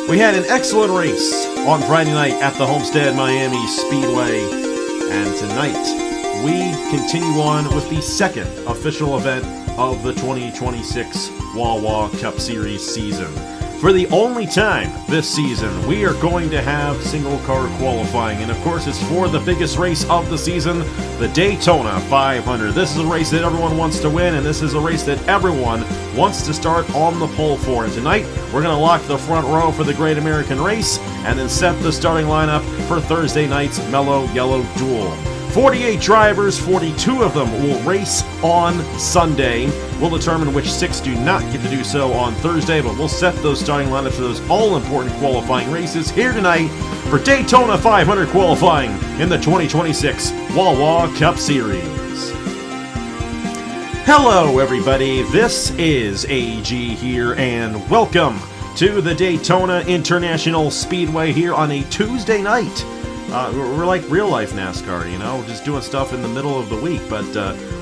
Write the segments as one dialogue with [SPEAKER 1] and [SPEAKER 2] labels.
[SPEAKER 1] We had an excellent race on Friday night at the Homestead Miami Speedway, and tonight we continue on with the second official event of the 2026 Wawa Cup Series season. For the only time this season, we are going to have single-car qualifying, and of course it's for the biggest race of the season, the Daytona 500. This is a race that everyone wants to win, and this is a race that everyone wants to start on the pole for. And tonight, we're going to lock the front row for the Great American Race, and then set the starting lineup for Thursday night's Mello Yello Duel. 48 drivers, 42 of them will race on Sunday. We'll determine which 6 do not get to do so on Thursday, but we'll set those starting lineups for those all-important qualifying races here tonight for Daytona 500 qualifying in the 2026 Wawa Cup Series. Hello, everybody. This is AG here, and welcome to the Daytona International Speedway here on a Tuesday night. We're like real-life NASCAR, you know, just doing stuff in the middle of the week, but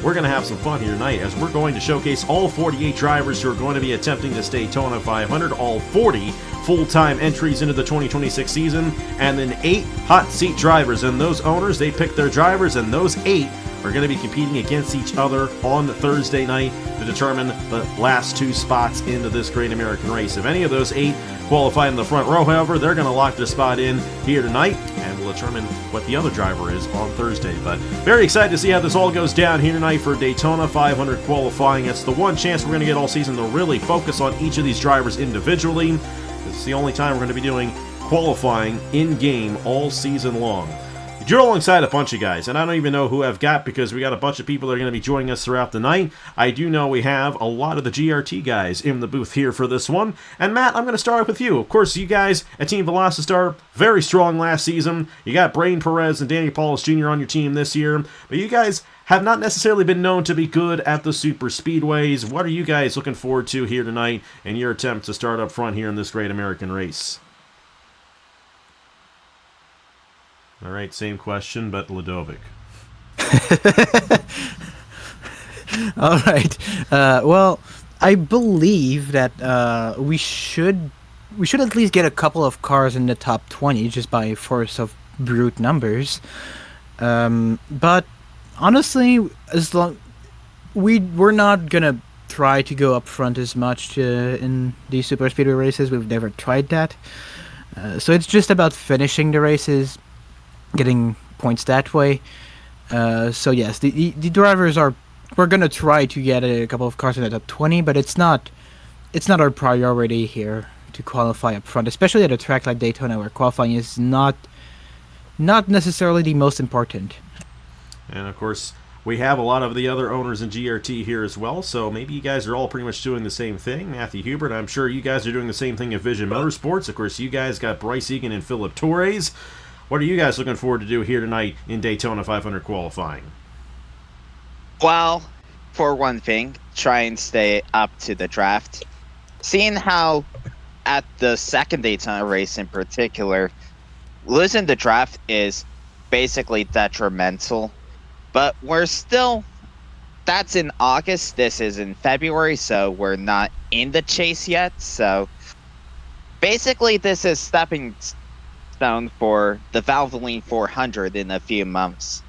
[SPEAKER 1] we're going to have some fun here tonight as we're going to showcase all 48 drivers who are going to be attempting this Daytona 500, all 40 full-time entries into the 2026 season, and then 8 hot seat drivers, and those owners, they pick their drivers, and those 8 are going to be competing against each other on Thursday night to determine the last 2 spots into this Great American Race. If any of those 8 qualify in the front row, however, they're going to lock their spot in here tonight, and we'll determine what the other driver is on Thursday. But very excited to see how this all goes down here tonight for Daytona 500 qualifying. It's the one chance we're going to get all season to really focus on each of these drivers individually. It's the only time we're going to be doing qualifying in-game all season long. You're alongside a bunch of guys, and I don't even know who I've got because we got a bunch of people that are going to be joining us throughout the night. I do know we have a lot of the GRT guys in the booth here for this one. And Matt, I'm going to start with you. Of course, you guys at Team Velocitar, very strong last season. You got Brydyn Perez and Danny Paulus Jr. on your team this year, but you guys have not necessarily been known to be good at the super speedways. What are you guys looking forward to here tonight in your attempt to start up front here in this Great American Race? All right, same question, but Ludovic.
[SPEAKER 2] All right. Well, I believe that we should at least get a couple of cars in the top 20 just by force of brute numbers. But honestly, as long we're not gonna try to go up front as much in these super speedway races. We've never tried that. So it's just about finishing the races, getting points that way. So yes, the drivers we're gonna try to get a couple of cars in the top 20, but it's not our priority here to qualify up front, especially at a track like Daytona where qualifying is not necessarily the most important.
[SPEAKER 1] And of course, we have a lot of the other owners in GRT here as well, so maybe you guys are all pretty much doing the same thing. Matthew Hubert, I'm sure you guys are doing the same thing at Vision Motorsports. Of course, you guys got Bryce Eagan and Phillip Torres. What are you guys looking forward to do here tonight in Daytona 500 qualifying?
[SPEAKER 3] Well, for one thing, try and stay up to the draft. Seeing how at the second Daytona race in particular, losing the draft is basically detrimental. But that's in August, this is in February, so we're not in the chase yet. So basically this is stepping stone for the Valvoline 400 in a few months.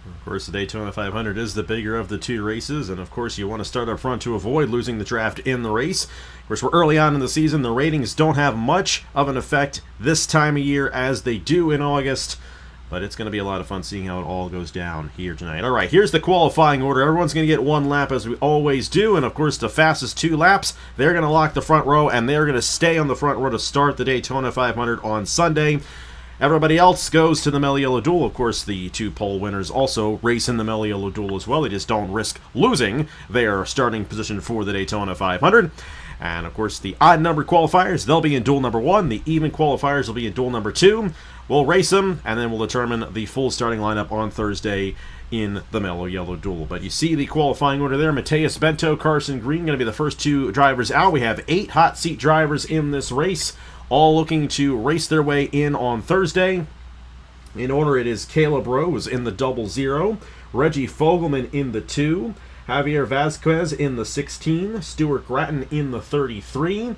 [SPEAKER 1] Of course, the Daytona 500 is the bigger of the 2 races, and of course you want to start up front to avoid losing the draft in the race. Of course, we're early on in the season. The ratings don't have much of an effect this time of year as they do in August, but it's going to be a lot of fun seeing how it all goes down here tonight. All right, here's the qualifying order. Everyone's going to get 1 lap as we always do, and of course the fastest 2 laps, they're going to lock the front row, and they're going to stay on the front row to start the Daytona 500 on Sunday. Everybody else goes to the Mello Yello Duel. Of course, the 2 pole winners also race in the Mello Yello Duel as well. They just don't risk losing their starting position for the Daytona 500. And of course, the odd number qualifiers, they'll be in duel number 1. The even qualifiers will be in duel number 2. We'll race them, and then we'll determine the full starting lineup on Thursday in the Mello Yello Duel. But you see the qualifying order there. Matheus Bento, Carson Green going to be the first 2 drivers out. We have 8 hot seat drivers in this race, all looking to race their way in on Thursday. In order, it is Caleb Rose in the 00, Reggie Fogleman in the 2, Javier Vasquez in the 16, Stuart Gratton in the 33,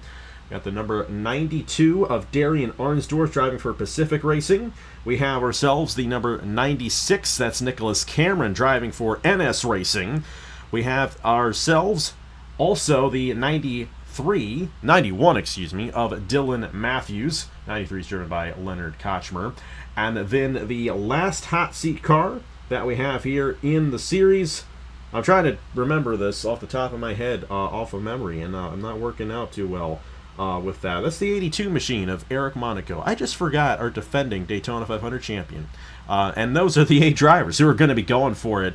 [SPEAKER 1] Got the number 92 of Darien Arnsdorff driving for Pacific Racing. We have ourselves the number 96, that's Nicholas Cameron driving for NS Racing. We have ourselves also the 91 of Dylan Mathews. 93 is driven by Leonard Kochmer. And then the last hot seat car that we have here in the series. I'm trying to remember this off the top of my head, off of memory, and I'm not working out too well with that. That's the 82 machine of Eric Monaco. I just forgot our defending Daytona 500 champion. And those are the 8 drivers who are going to be going for it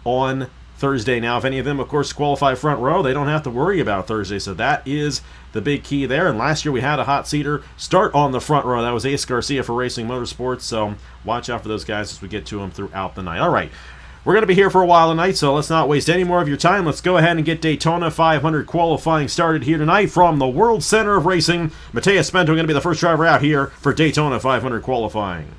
[SPEAKER 1] on Thursday. Now, if any of them, of course, qualify front row, they don't have to worry about Thursday. So that is the big key there. And last year we had a hot seater start on the front row. That was Ace Garcia for Racing Motorsports. So watch out for those guys as we get to them throughout the night. All right. We're going to be here for a while tonight, so let's not waste any more of your time. Let's go ahead and get Daytona 500 qualifying started here tonight from the World Center of Racing. Matheus Bento going to be the first driver out here for Daytona 500 qualifying.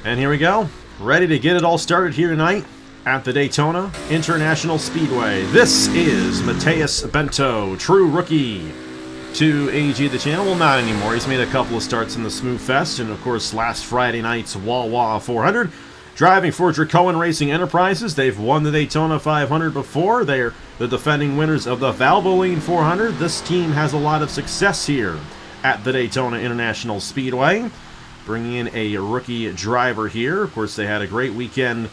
[SPEAKER 1] And here we go. Ready to get it all started here tonight at the Daytona International Speedway. This is Matheus Bento, true rookie to AG the channel. Well, not anymore. He's made a couple of starts in the Smooth Fest, and of course last Friday night's Wawa 400. Driving for Dracoan Racing Enterprises. They've won the Daytona 500 before. They're the defending winners of the Valvoline 400. This team has a lot of success here at the Daytona International Speedway. Bringing in a rookie driver here. Of course, they had a great weekend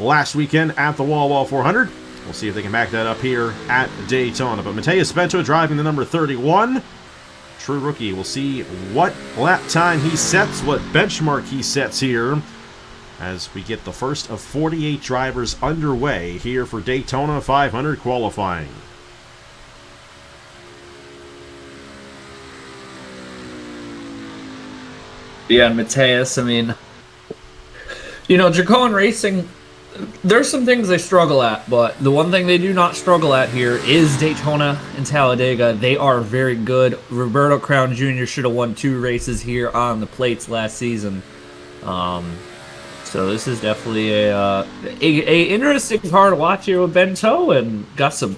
[SPEAKER 1] last weekend at the Wawa 400. We'll see if they can back that up here at Daytona. But Matheus Bento driving the number 31. True rookie. We'll see what lap time he sets, what benchmark he sets here, as we get the first of 48 drivers underway here for Daytona 500 qualifying.
[SPEAKER 4] Yeah, and Matheus, I mean, you know, Dracoan Racing, there's some things they struggle at, but the one thing they do not struggle at here is Daytona and Talladega. They are very good. Roberto Crown Jr. should have won 2 races here on the plates last season. So this is definitely a interesting car to watch here with Bento, and got some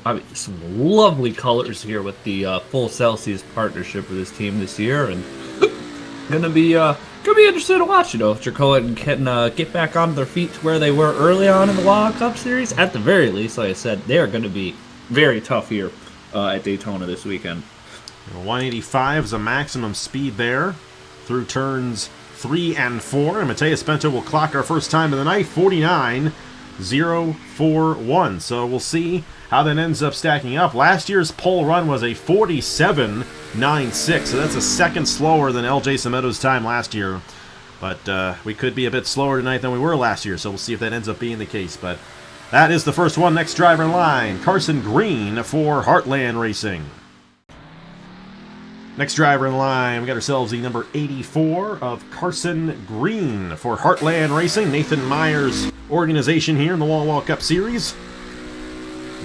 [SPEAKER 4] lovely colors here with the full Celsius partnership with his team this year, and gonna be interesting to watch. You know, if Dracoan can get back on their feet to where they were early on in the Wawa Cup Series. At the very least, like I said, they are going to be very tough here at Daytona this weekend.
[SPEAKER 1] 185 is a maximum speed there through turns 3 and 4, and Matheus Bento will clock our first time of the night, 49.041. So we'll see how that ends up stacking up. Last year's pole run was a 47.96, so that's a second slower than LJ Semedo's time last year. But we could be a bit slower tonight than we were last year, so we'll see if that ends up being the case. But that is the first one. Next driver in line, Carson Green for Heartland Racing. Next driver in line, we got ourselves the number 84 of Carson Green for Heartland Racing, Nathan Meyer's organization here in the Wawa Cup Series.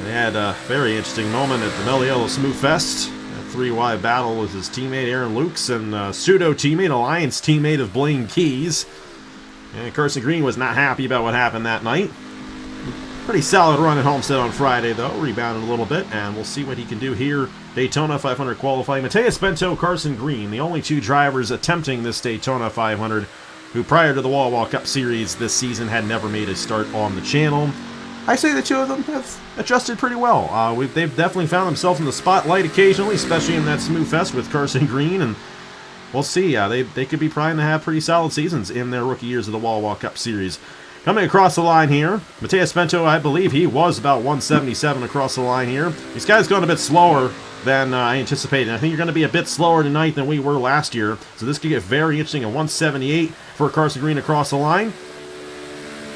[SPEAKER 1] They had a very interesting moment at the Mello Smooth Fest. A 3-wide battle with his teammate Aaron Lukes and pseudo-teammate, Alliance teammate of Blaine Keys. And Carson Green was not happy about what happened that night. Pretty solid run at Homestead on Friday, though. Rebounded a little bit, and we'll see what he can do here. Daytona 500 qualifying. Matheus Bento, Carson Green, the only 2 drivers attempting this Daytona 500, who prior to the Wawa Cup Series this season had never made a start on the channel. I say the 2 of them have adjusted pretty well. They've definitely found themselves in the spotlight occasionally, especially in that Smooth Fest with Carson Green, and we'll see. They could be primed to have pretty solid seasons in their rookie years of the Wawa Cup Series. Coming across the line here, Matheus Bento, I believe he was about 177 across the line here. These guys going a bit slower than I anticipated. I think you're going to be a bit slower tonight than we were last year, so this could get very interesting. A 178 for Carson Green across the line.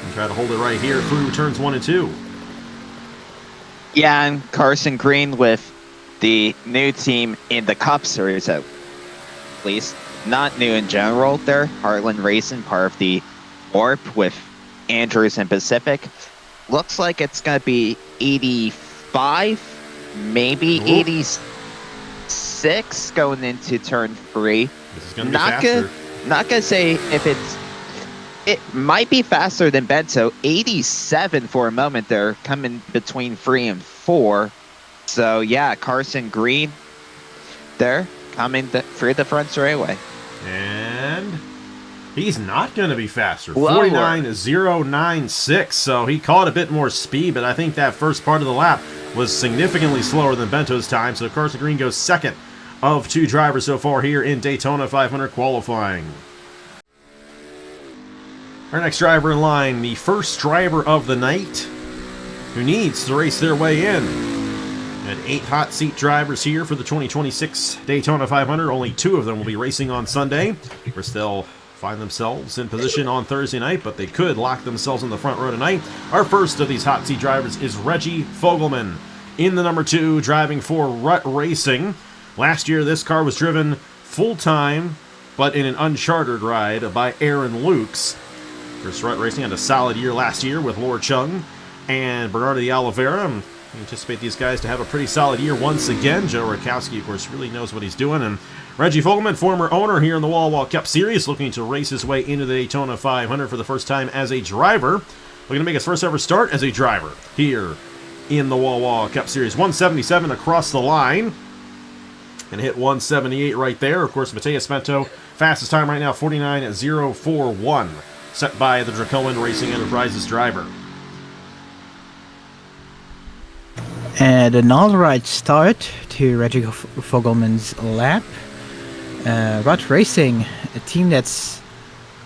[SPEAKER 1] And try to hold it right here through turns 1 and 2.
[SPEAKER 3] Yeah, and Carson Green with the new team in the Cup Series, at least. Not new in general. They're Heartland Racing, part of the Warp with Andrews and Pacific. Looks like it's going to be 85, maybe 86 going into turn 3.
[SPEAKER 1] This is going to be faster.
[SPEAKER 3] Not going to say if it might be faster than Bento. 87 for a moment there, coming between 3 and 4. So yeah, Carson Green there, coming through the front straightaway.
[SPEAKER 1] And he's not going to be faster.
[SPEAKER 3] Lower.
[SPEAKER 1] 49.096, so he caught a bit more speed, but I think that first part of the lap was significantly slower than Bento's time, so Carson Green goes second of 2 drivers so far here in Daytona 500 qualifying. Our next driver in line, the first driver of the night, who needs to race their way in. At 8 hot seat drivers here for the 2026 Daytona 500. Only 2 of them will be racing on Sunday. Of course, they'll find themselves in position on Thursday night, but they could lock themselves in the front row tonight. Our first of these hot seat drivers is Reggie Fogleman in the number 2, driving for Rut Racing. Last year, this car was driven full-time, but in an unchartered ride by Aaron Lukes. Of course, Rut Racing had a solid year last year with Laura Chung and Bernardo de Oliveira. We anticipate these guys to have a pretty solid year once again. Joe Rakowski, of course, really knows what he's doing. And Reggie Fogleman, former owner here in the Wawa Cup Series, looking to race his way into the Daytona 500 for the first time as a driver. Looking to make his first ever start as a driver here in the Wawa Cup Series. 177 across the line. And hit 178 right there. Of course, Matheus Bento, fastest time right now, 49.041. Set by the Dracoan Racing Enterprises driver.
[SPEAKER 2] And an all-right start to Reggie Fogleman's lap. Rut Racing, a team that's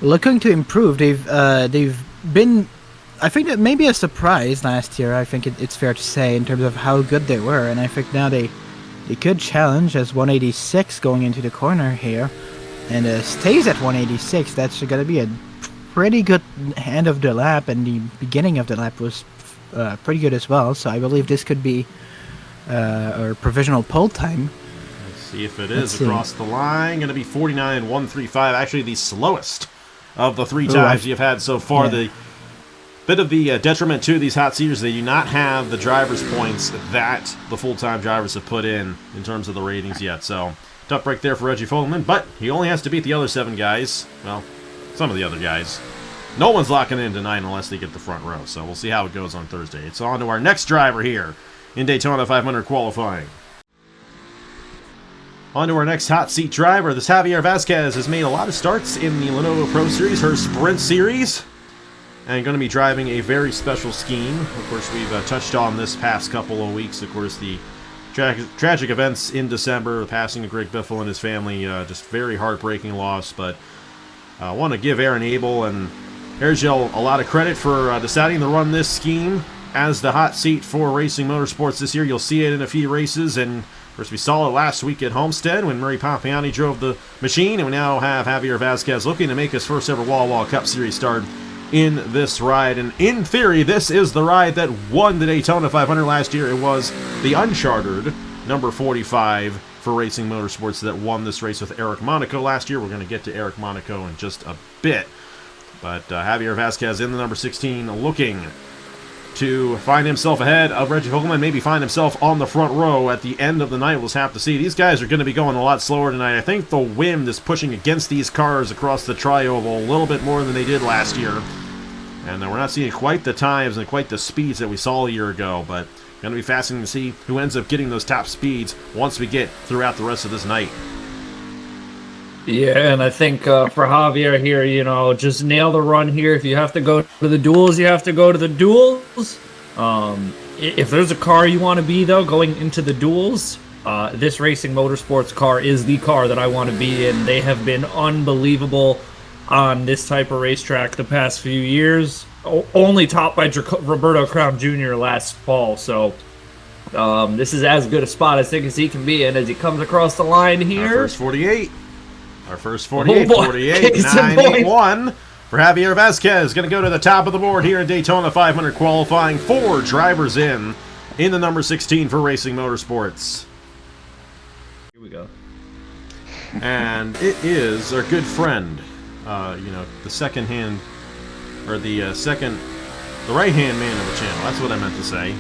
[SPEAKER 2] looking to improve. They've been, I think, that maybe a surprise last year. I think it's fair to say in terms of how good they were, and I think now they could challenge as 186 going into the corner here, and stays at 186. That's going to be a pretty good end of the lap, and the beginning of the lap was pretty good as well, so I believe this could be our provisional pole time.
[SPEAKER 1] Let's see if it is across the line. Going to be 49.135, actually the slowest of the 3 times you've had so far. Yeah. The bit of the detriment to these hot seaters, they do not have the driver's points that the full-time drivers have put in terms of the ratings yet, so tough break there for Reggie Fogleman, but he only has to beat the other 7 guys. Well, some of the other guys. No one's locking in tonight unless they get the front row, so we'll see how it goes on Thursday. It's on to our next driver here in Daytona 500 qualifying. On to our next hot seat driver. This Javier Vasquez has made a lot of starts in the Lenovo Pro Series, her Sprint Series, and going to be driving a very special scheme. Of course, we've touched on this past couple of weeks. Of course, the tragic events in December, the passing of Greg Biffle and his family, just very heartbreaking loss, but I want to give Aaron Abel and Hergel a lot of credit for deciding to run this scheme as the hot seat for Racing Motorsports this year. You'll see it in a few races, and of course we saw it last week at Homestead when Murray Papiani drove the machine, and we now have Javier Vasquez looking to make his first ever Wawa Cup Series start in this ride. And in theory, this is the ride that won the Daytona 500 last year. It was the unchartered number 45 for Racing Motorsports that won this race with Eric Monaco last year. We're going to get to Eric Monaco in just a bit. But Javier Vasquez in the number 16 looking to find himself ahead of Reggie Fogleman, maybe find himself on the front row at the end of the night. We'll just have to see. These guys are going to be going a lot slower tonight. I think the wind is pushing against these cars across the tri-oval a little bit more than they did last year. And we're not seeing quite the times and quite the speeds that we saw a year ago, but going to be fascinating to see who ends up getting those top speeds once we get throughout the rest of this night.
[SPEAKER 4] Yeah, and I think for Javier here, just nail the run here. If you have to go to the duels, you have to go to the duels. If there's a car you want to be, though, going into the duels, this Racing Motorsports car is the car that I want to be in. They have been unbelievable on this type of racetrack the past few years, only topped by Roberto Crown Jr. last fall. So this is as good a spot I think as he can be in as he comes across the line here.
[SPEAKER 1] Our first 48, 981 for Javier Vasquez. Going to go to the top of the board here in Daytona 500 qualifying. 4 drivers in the number 16 for Racing Motorsports.
[SPEAKER 4] Here we go.
[SPEAKER 1] And it is our good friend, the second hand, or the right-hand man of the channel. That's what I meant to say.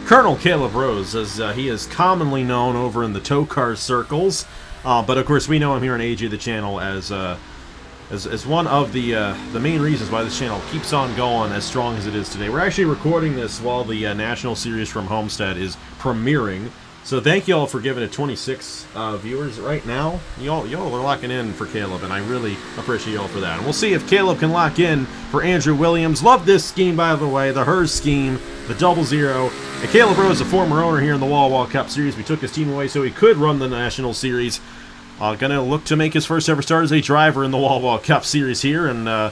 [SPEAKER 1] Colonel Caleb Rose, as he is commonly known over in the tow car circles. But of course, we know him here on AG the channel as one of the main reasons why this channel keeps on going as strong as it is today. We're actually recording this while the National Series from Homestead is premiering So thank you all for giving it 26 viewers right now. Y'all are locking in for Caleb, and I really appreciate y'all for that. And we'll see if Caleb can lock in for Andrew Williams. Love this scheme, by the way, the Hers scheme, the 00. And Caleb Rowe is a former owner here in the Wawa Cup Series. We took his team away so he could run the National Series. Gonna look to make his first ever start as a driver in the Wawa Cup Series here, and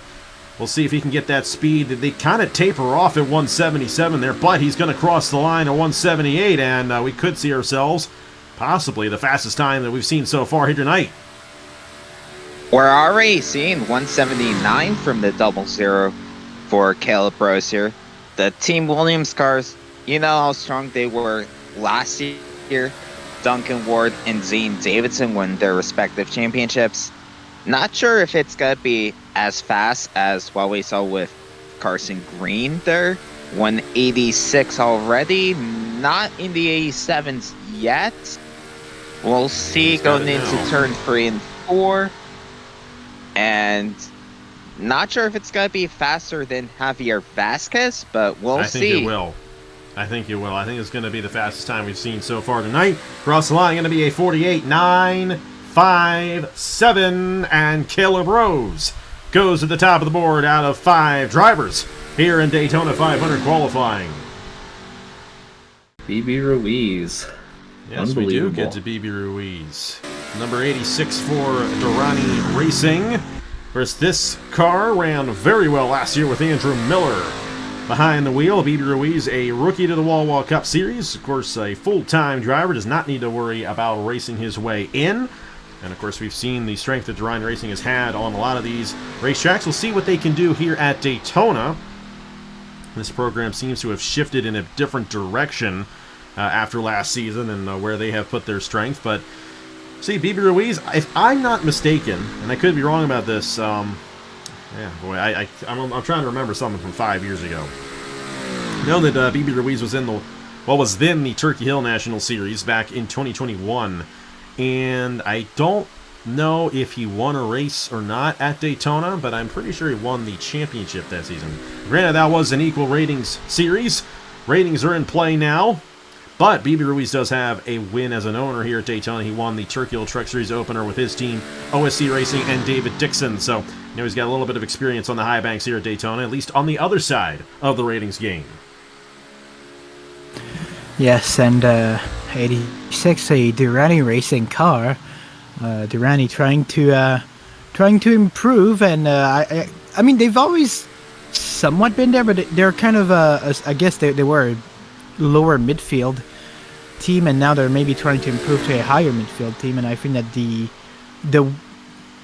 [SPEAKER 1] we'll see if he can get that speed. They kind of taper off at 177 there, but he's going to cross the line at 178, and we could see ourselves possibly the fastest time that we've seen so far here tonight.
[SPEAKER 3] We're already seeing 179 from the 00 for Caleb Rose here. The Team Williams cars, you know how strong they were last year. Duncan Ward and Zaedin Davidson won their respective championships. Not sure if it's going to be as fast as what we saw with Carson Green there. 186 already. Not in the 87s yet. We'll see going into turn 3 and 4. And not sure if it's going to be faster than Javier Vasquez, but we'll see.
[SPEAKER 1] I think it will. I think it's going to be the fastest time we've seen so far tonight. Cross the line going to be a 48.957, and Caleb Rose goes to the top of the board out of 5 drivers here in Daytona 500 qualifying.
[SPEAKER 4] Bibi Ruiz.
[SPEAKER 1] Yes, we do get to Bibi Ruiz. Number 86 for Durrani Racing. Of course, this car ran very well last year with Andrew Miller behind the wheel. Bibi Ruiz, a rookie to the Wawa Cup Series. Of course, a full-time driver, does not need to worry about racing his way in. And, of course, we've seen the strength that Darien Racing has had on a lot of these racetracks. We'll see what they can do here at Daytona. This program seems to have shifted in a different direction after last season and where they have put their strength. But, see, Bibi Ruiz, if I'm not mistaken, and I could be wrong about this, I'm trying to remember something from 5 years ago. I know that Bibi Ruiz was in was then the Turkey Hill National Series back in 2021, and I don't know if he won a race or not at Daytona, but I'm pretty sure he won the championship that season. Granted, that was an equal ratings series. Ratings are in play now, but Bibi Ruiz does have a win as an owner here at Daytona. He won the Turkey Hill Truck Series opener with his team, OSC Racing and David Dixon, so he's got a little bit of experience on the high banks here at Daytona, at least on the other side of the ratings game.
[SPEAKER 2] Yes, and 86, a Durrani Racing car. Durrani trying to improve, and I mean they've always somewhat been there, but they're kind of I guess they were a lower midfield team, and now they're maybe trying to improve to a higher midfield team. And I think that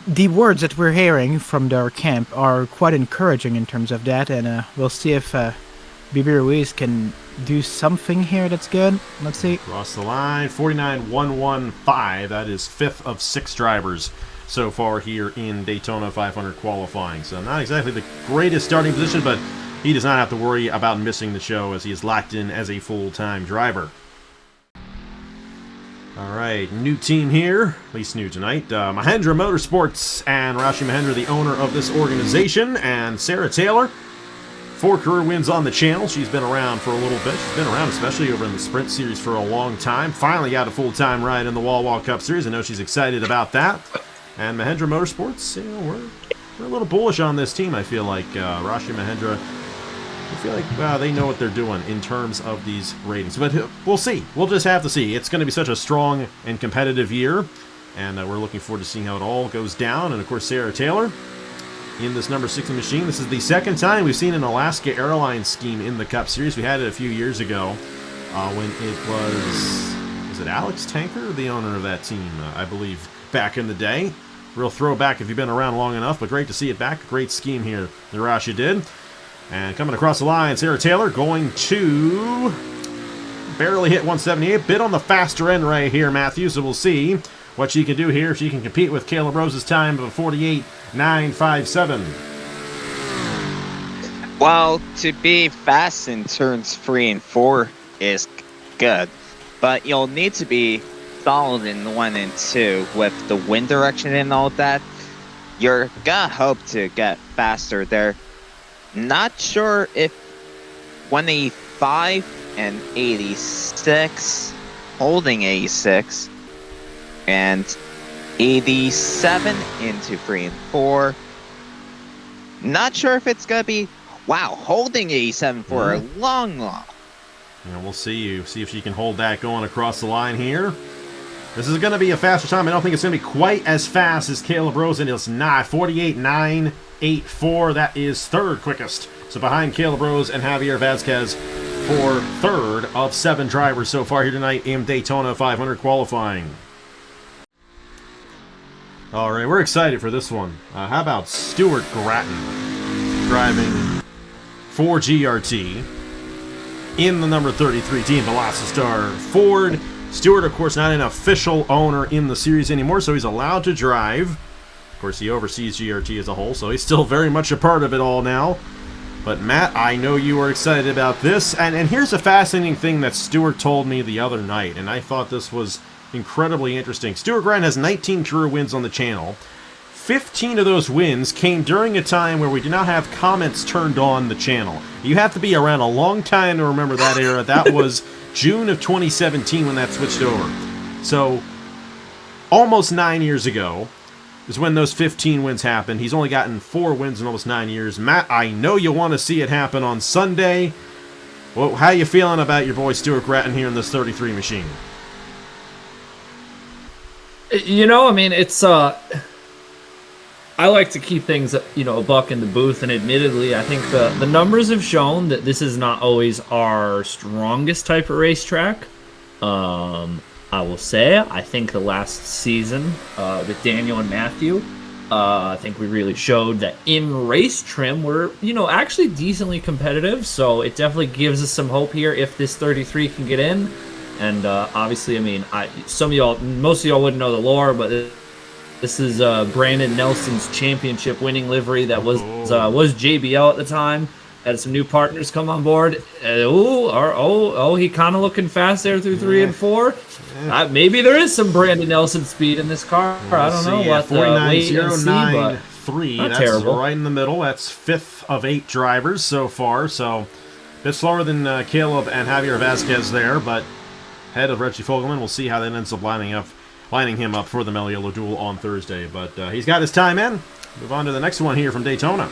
[SPEAKER 2] the words that we're hearing from their camp are quite encouraging in terms of that, and we'll see if Bibi Ruiz can do something here that's good. Let's see.
[SPEAKER 1] Cross the line, 49.115. That is 5th of 6 drivers so far here in Daytona 500 qualifying. So not exactly the greatest starting position, but he does not have to worry about missing the show as he is locked in as a full-time driver. All right, new team here, at least new tonight. Mahindra Motorsports, and Rashi Mahindra, the owner of this organization, and Sara Taylor. 4 career wins on the channel. She's been around for a little bit. She's been around, especially over in the Sprint Series, for a long time. Finally got a full-time ride in the Wawa Cup Series. I know she's excited about that. And Mahindra Motorsports, we're a little bullish on this team, I feel like. Rashi Mahindra, I feel like they know what they're doing in terms of these ratings. But we'll see. We'll just have to see. It's going to be such a strong and competitive year, and we're looking forward to seeing how it all goes down. And, of course, Sara Taylor in this number 60 machine. This is the second time we've seen an Alaska Airlines scheme in the Cup Series. We had it a few years ago when it was it Alex Tanker, the owner of that team, I believe, back in the day. Real throwback if you've been around long enough, but great to see it back. Great scheme here that Rasha did. And coming across the line, Sara Taylor going to barely hit 178. Bit on the faster end right here, Mathews. So we'll see what she can do here. She can compete with Caleb Rose's time of a 48.957.
[SPEAKER 3] Well, to be fast in turns 3 and 4 is good, but you'll need to be solid in 1 and 2 with the wind direction and all that. You're gonna hope to get faster there. Not sure if 185 and 86 holding 86, and 87 into 3 and 4. Not sure if it's gonna be holding 87 for a long.
[SPEAKER 1] Yeah, we'll see. See if she can hold that going across the line here. This is going to be a faster time. I don't think it's going to be quite as fast as Caleb Rosen. It's not. 48.984. That is third quickest. So behind Caleb Rose and Javier Vasquez for third of 7 drivers so far here tonight in Daytona 500 qualifying. All right, we're excited for this one. How about Stuart Gratton driving for GRT in the number 33 team, Velocity Ford. Stuart, of course, not an official owner in the series anymore, so he's allowed to drive. Of course, he oversees GRT as a whole, so he's still very much a part of it all now. But, Matt, I know you are excited about this. And here's a fascinating thing that Stuart told me the other night, and I thought this was incredibly interesting. Stuart Gratton has 19 career wins on the channel. 15 of those wins came during a time where we did not have comments turned on the channel. You have to be around a long time to remember that era. That was June of 2017 when that switched over. So, almost 9 years ago is when those 15 wins happened. He's only gotten 4 wins in almost 9 years. Matt, I know you want to see it happen on Sunday. Well, how you feeling about your boy Stuart Gratton here in this 33 machine?
[SPEAKER 4] You know, I mean, it's I like to keep things, a buck in the booth, and admittedly, I think the numbers have shown that this is not always our strongest type of racetrack. I will say, I think the last season with Daniel and Matthew, I think we really showed that in race trim, we're, actually decently competitive, so it definitely gives us some hope here if this 33 can get in. And obviously, I mean, most of y'all wouldn't know the lore, but this is Brandon Nelson's championship winning livery that was JBL at the time. Had some new partners come on board. He kind of looking fast there through 3 and 4. Maybe there is some Brandon Nelson speed in this car. I don't know.
[SPEAKER 1] Yeah, 49.093. That's
[SPEAKER 4] terrible.
[SPEAKER 1] Right in the middle. That's 5th of 8 drivers so far. So a bit slower than Caleb and Javier Vasquez there, but ahead of Reggie Fogleman. We'll see how that ends up lining him up for the Mello Yello Duel on Thursday. But he's got his time in. Move on to the next one here from Daytona.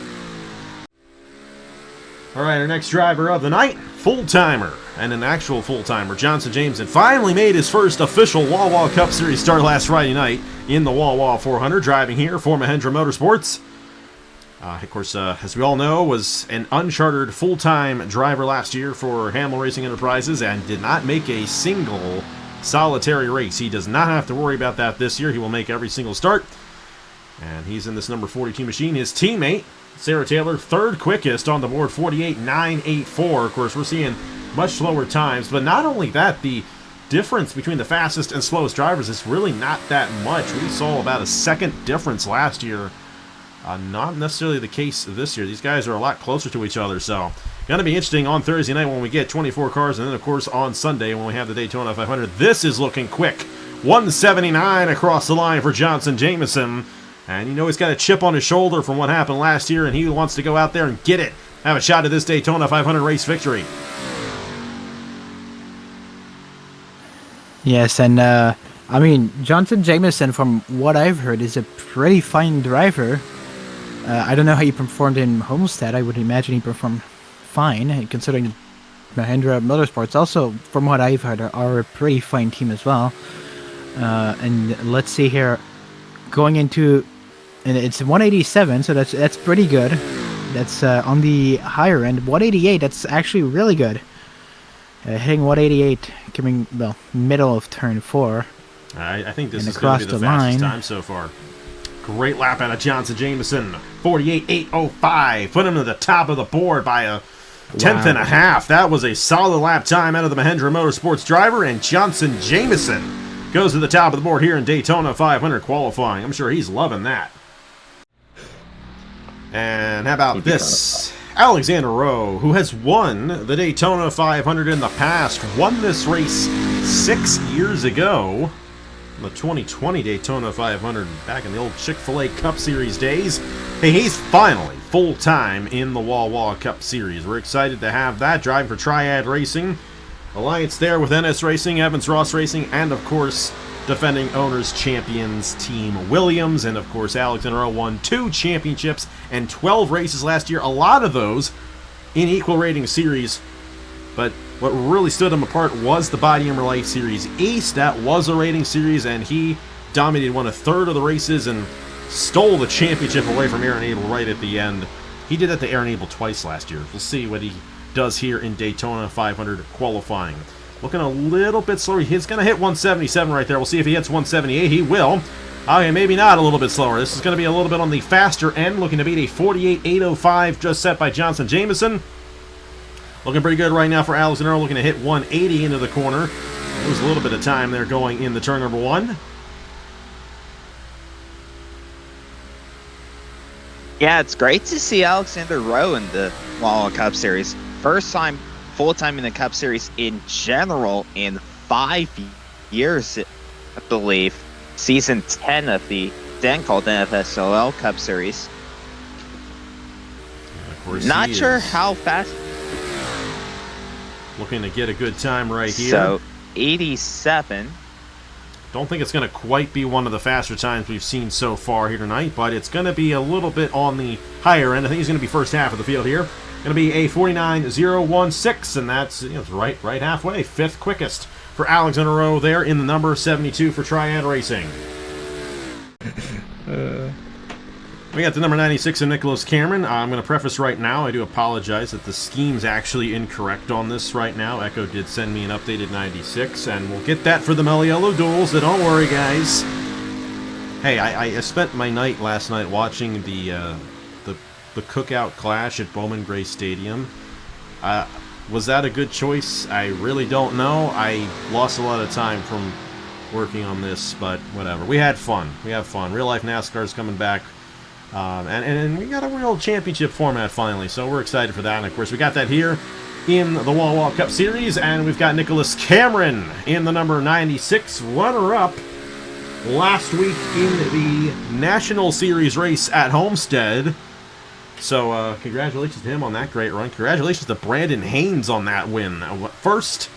[SPEAKER 1] All right, our next driver of the night, full-timer, and an actual full-timer, Johnson Jameson, finally made his first official Wawa Cup Series start last Friday night in the Wawa 400, driving here for Mahindra Motorsports. Of course, as we all know, was an unchartered full-time driver last year for Hamill Racing Enterprises and did not make a single solitary race. He does not have to worry about that this year. He will make every single start. And he's in this number 42 machine. His teammate, Sara Taylor, third quickest on the board, 48.984. Of course, we're seeing much slower times. But not only that, the difference between the fastest and slowest drivers is really not that much. We saw about a second difference last year. Not necessarily the case this year. These guys are a lot closer to each other. So, going to be interesting on Thursday night when we get 24 cars. And then, of course, on Sunday when we have the Daytona 500. This is looking quick. 179 across the line for Johnson Jameson. And he's got a chip on his shoulder from what happened last year. And he wants to go out there and get it. Have a shot at this Daytona 500 race victory.
[SPEAKER 2] Yes, and Johnson Jameson, from what I've heard, is a pretty fine driver. I don't know how he performed in Homestead. I would imagine he performed fine, considering Mahindra Motorsports, also, from what I've heard, are a pretty fine team as well. And let's see here, going into, and it's 187, so that's pretty good. That's on the higher end. 188, that's actually really good. Hitting 188, coming middle of turn 4.
[SPEAKER 1] I think this is going to be the fastest time so far. Great lap out of Johnson Jameson. 48.805. Put him to the top of the board by a tenth and a half. That was a solid lap time out of the Mahindra Motorsports driver. And Johnson Jameson goes to the top of the board here in Daytona 500 qualifying. I'm sure he's loving that. And how about this? Alexander Rowe, who has won the Daytona 500 in the past, won this race 6 years ago. The 2020 Daytona 500 back in the old Chick-fil-A Cup Series days. Hey, he's finally full-time in the Wawa Cup Series. We're excited to have that, driving for Triad Racing. alliance there with NS Racing, Evans Ross Racing, and of course, defending owners champions Team Williams. And of course, Alexander Rowe won 2 championships and 12 races last year. A lot of those in equal rating series. But what really stood him apart was the Body Armor Life Series Ace. That was a rating series, and he dominated, won a third of the races, and stole the championship away from Aaron Abel right at the end. He did that to Aaron Abel twice last year. We'll see what he does here in Daytona 500 qualifying. Looking a little bit slower. He's going to hit 177 right there. We'll see if he hits 178. He will. Okay, maybe not a little bit slower. This is going to be a little bit on the faster end, looking to beat a 48.805 just set by Johnson Jameson. Looking pretty good right now for Alexander, looking to hit 180 into the corner. Lose a little bit of time there going into turn number 1.
[SPEAKER 3] Yeah, it's great to see Alexander Rowe in the Wawa Cup Series. First time, full-time in the Cup Series in general in 5 years, I believe. Season 10 of the then called NFSLL Cup Series.
[SPEAKER 1] Of course,
[SPEAKER 3] not sure how fast.
[SPEAKER 1] Looking to get a good time right here.
[SPEAKER 3] So, 87.
[SPEAKER 1] Don't think it's going to quite be one of the faster times we've seen so far here tonight, but it's going to be a little bit on the higher end. I think he's going to be first half of the field here. Going to be a 49.016, and that's it's right halfway. 5th quickest for Alexander Rowe there in the number 72 for Triad Racing. We got the number 96 in Nicholas Cameron. I'm going to preface right now, I do apologize that the scheme's actually incorrect on this right now. Echo did send me an updated 96, and we'll get that for the Mello Yello Duel, so don't worry, guys. Hey, I spent my night last night watching the Cookout Clash at Bowman Gray Stadium. Was that a good choice? I really don't know. I lost a lot of time from working on this, but whatever. We had fun. Real life NASCAR is coming back. And we got a real championship format finally, so we're excited for that. And of course, we got that here in the Wawa Cup Series, and we've got Nicholas Cameron in the number 96, runner-up last week in the National Series race at Homestead. So congratulations to him on that great run. Congratulations to Brandon Haynes on that win. First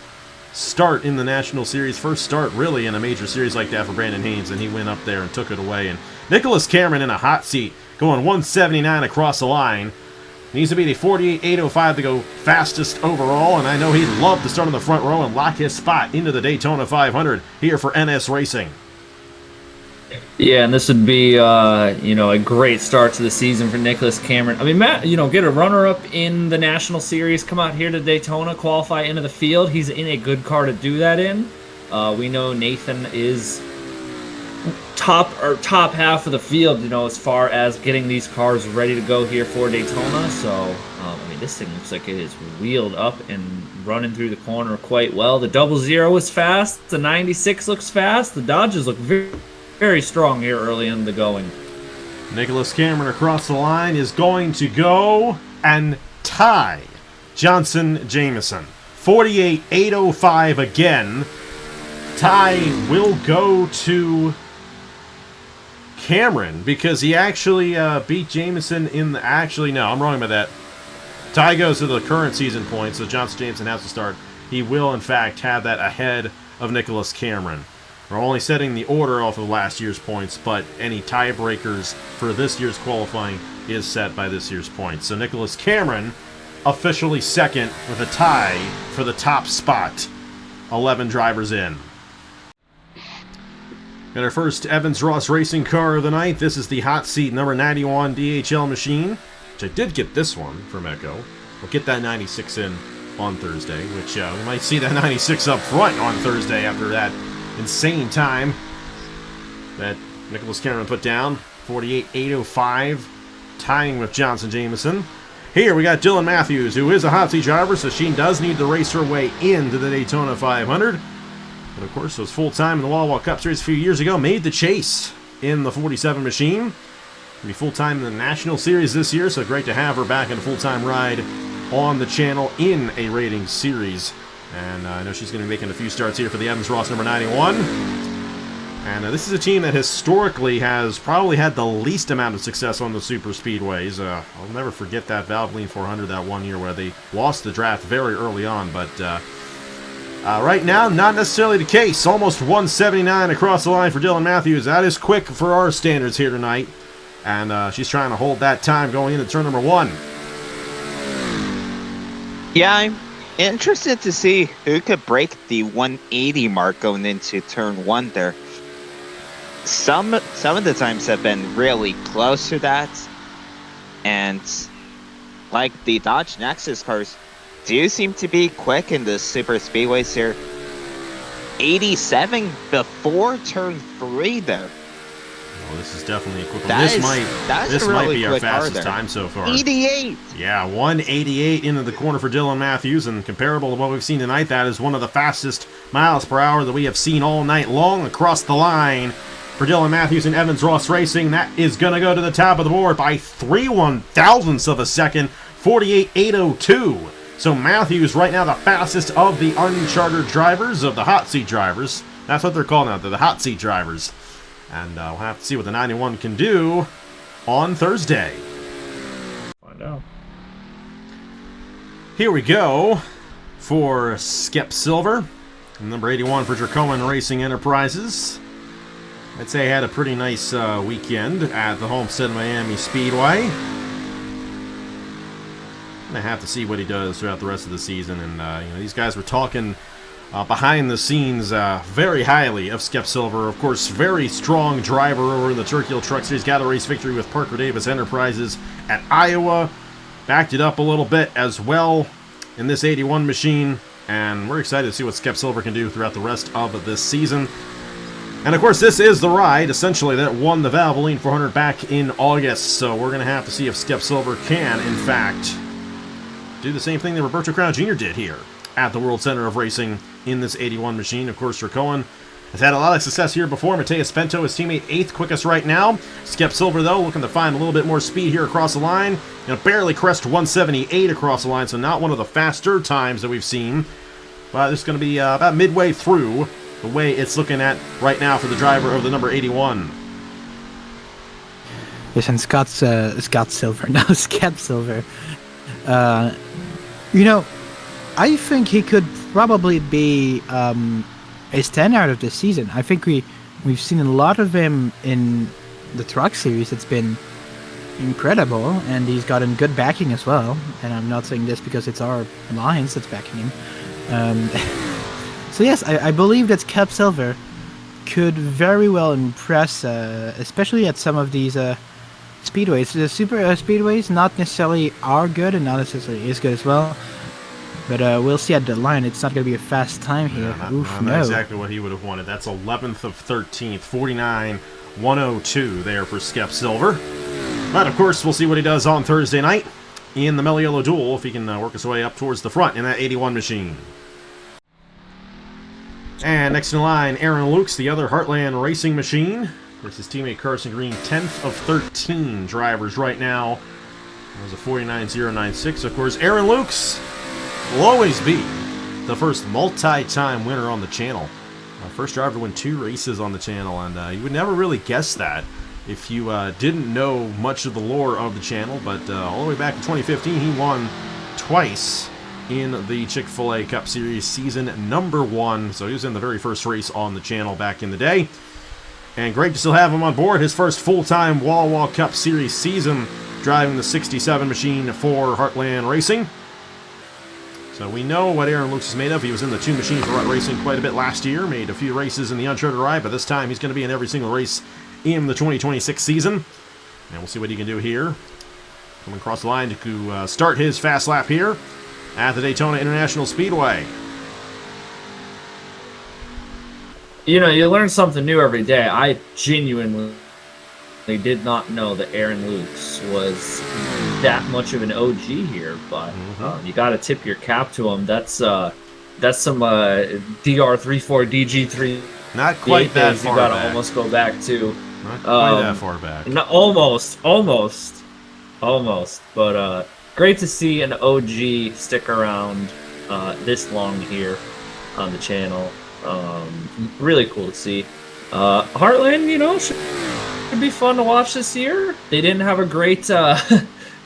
[SPEAKER 1] start in the National Series, first start really in a major series like that for Brandon Haynes, and he went up there and took it away. And Nicholas Cameron in a hot seat, going 179 across the line. Needs to beat a 48.805 to go fastest overall, and I know he'd love to start on the front row and lock his spot into the Daytona 500 here for NS Racing.
[SPEAKER 4] Yeah, and this would be, a great start to the season for Nicholas Cameron. I mean, Matt, get a runner-up in the National Series, come out here to Daytona, qualify into the field. He's in a good car to do that in. We know Nathan is top half of the field, as far as getting these cars ready to go here for Daytona. So, this thing looks like it is wheeled up and running through the corner quite well. The 00 is fast. The 96 looks fast. The Dodges look very strong here early in the going.
[SPEAKER 1] Nicholas Cameron across the line is going to go and tie Johnson Jameson. 48.805 again. Tie will go to Cameron because he actually beat Jameson in the... Actually, no, I'm wrong about that. Tie goes to the current season points, so Johnson Jameson has to start. He will, in fact, have that ahead of Nicholas Cameron. We're only setting the order off of last year's points, but any tiebreakers for this year's qualifying is set by this year's points. So Nicholas Cameron officially second with a tie for the top spot. 11 drivers in. Got our first Evans Ross Racing car of the night. This is the hot seat number 91 DHL machine, which I did get this one from Echo. We'll get that 96 in on Thursday, which we might see that 96 up front on Thursday after that insane time that Nicholas Cameron put down. 48.805, tying with Johnson Jameson. Here we got Dylan Mathews, who is a hot seat driver, so she does need to race her way into the Daytona 500. And of course, was full-time in the Wawa Cup Series a few years ago, made the chase in the 47 machine. Be full-time in the National Series this year, so great to have her back in a full-time ride on the channel in a rating series. And I know she's going to be making a few starts here for the Evans Ross number 91. And this is a team that historically has probably had the least amount of success on the super speedways. I'll never forget that Valvoline 400 that one year where they lost the draft very early on. But Right now, not necessarily the case. Almost 179 across the line for Dylan Mathews. That is quick for our standards here tonight. And she's trying to hold that time going into turn number 1.
[SPEAKER 3] Yeah, I'm interested to see who could break the 180 mark going into turn 1 there. Some of the times have been really close to that. And like the Dodge Nexus cars do seem to be quick in the super speedways here. 87 before turn 3 there.
[SPEAKER 1] Well, this is definitely a quick one.
[SPEAKER 3] That
[SPEAKER 1] This
[SPEAKER 3] is
[SPEAKER 1] might
[SPEAKER 3] really
[SPEAKER 1] be our
[SPEAKER 3] quick
[SPEAKER 1] fastest
[SPEAKER 3] car there.
[SPEAKER 1] time so far.
[SPEAKER 3] 88.
[SPEAKER 1] Yeah, 188 into the corner for Dylan Mathews, and comparable to what we've seen tonight, that is one of the fastest miles per hour that we have seen all night long across the line for Dylan Mathews and Evans Ross Racing. That is going to go to the top of the board by 3/1000ths of a second, 48.802. So Mathews right now the fastest of the unchartered drivers, of the hot seat drivers. That's what they're called now. They're the hot seat drivers. And we'll have to see what the 91 can do on Thursday.
[SPEAKER 4] Find out.
[SPEAKER 1] Here we go for Scep Silver. Number 81 for Dracoman Racing Enterprises. I'd say had a pretty nice weekend at the Homestead Miami Speedway. I have to see what he does throughout the rest of the season. And these guys were talking behind the scenes very highly of Scep Silver. Of course, very strong driver over in the Turkey Hill Truck Series. Got a race victory with Parker Davis Enterprises at Iowa. Backed it up a little bit as well in this 81 machine. And we're excited to see what Scep Silver can do throughout the rest of this season. And of course, this is the ride, essentially, that won the Valvoline 400 back in August. So we're going to have to see if Scep Silver can, in fact, do the same thing that Roberto Crown Jr. did here at the World Center of Racing in this 81 machine. Of course, Dracoan has had a lot of success here before. Matheus Bento, his teammate, 8th quickest right now. Scep Silver, though, looking to find a little bit more speed here across the line. Barely crest 178 across the line, so not one of the faster times that we've seen. But this is going to be about midway through the way it's looking at right now for the driver of the number 81.
[SPEAKER 2] Yes, and Scep Silver. I think he could probably be a standout of this season. I think we've seen a lot of him in the truck series. It's been incredible, and he's gotten good backing as well. And I'm not saying this because it's our alliance that's backing him. So yes, I believe that Scep Silver could very well impress, especially at some of these speedways. The super speedways not necessarily are good and not necessarily is good as well. But we'll see at the line. It's not going to be a fast time here.
[SPEAKER 1] Not exactly what he would have wanted. That's 11th of 13th, 49.102 there for Scep Silver. But of course, we'll see what he does on Thursday night in the Mello Yello Duel, if he can work his way up towards the front in that 81 machine. And next in line, Aaron Lukes, the other Heartland Racing machine. Versus teammate Carson Green, 10th of 13 drivers right now. That was a 49.096. Of course, Aaron Lukes will always be the first multi-time winner on the channel. First driver to win 2 races on the channel, and you would never really guess that if you didn't know much of the lore of the channel. But all the way back in 2015, he won twice in the Chick-fil-A Cup Series season number 1. So he was in the very first race on the channel back in the day. And great to still have him on board. His first full-time Wawa Cup Series season, driving the 67 machine for Heartland Racing. So we know what Aaron Lukes is made of. He was in the 2 machines for Rut Racing quite a bit last year. Made a few races in the Uncharted ride, but this time he's going to be in every single race in the 2026 season. And we'll see what he can do here. Coming across the line to start his fast lap here at the Daytona International Speedway.
[SPEAKER 4] You learn something new every day. I genuinely did not know that Aaron Lukes was that much of an OG here, but you got to tip your cap to him. That's some DR34 DG3.
[SPEAKER 1] Not quite that far
[SPEAKER 4] you got to
[SPEAKER 1] back.
[SPEAKER 4] almost go back to.
[SPEAKER 1] Not quite that far back.
[SPEAKER 4] No, almost. But great to see an OG stick around this long here on the channel. Really cool to see. Heartland, should be fun to watch this year. They didn't have a great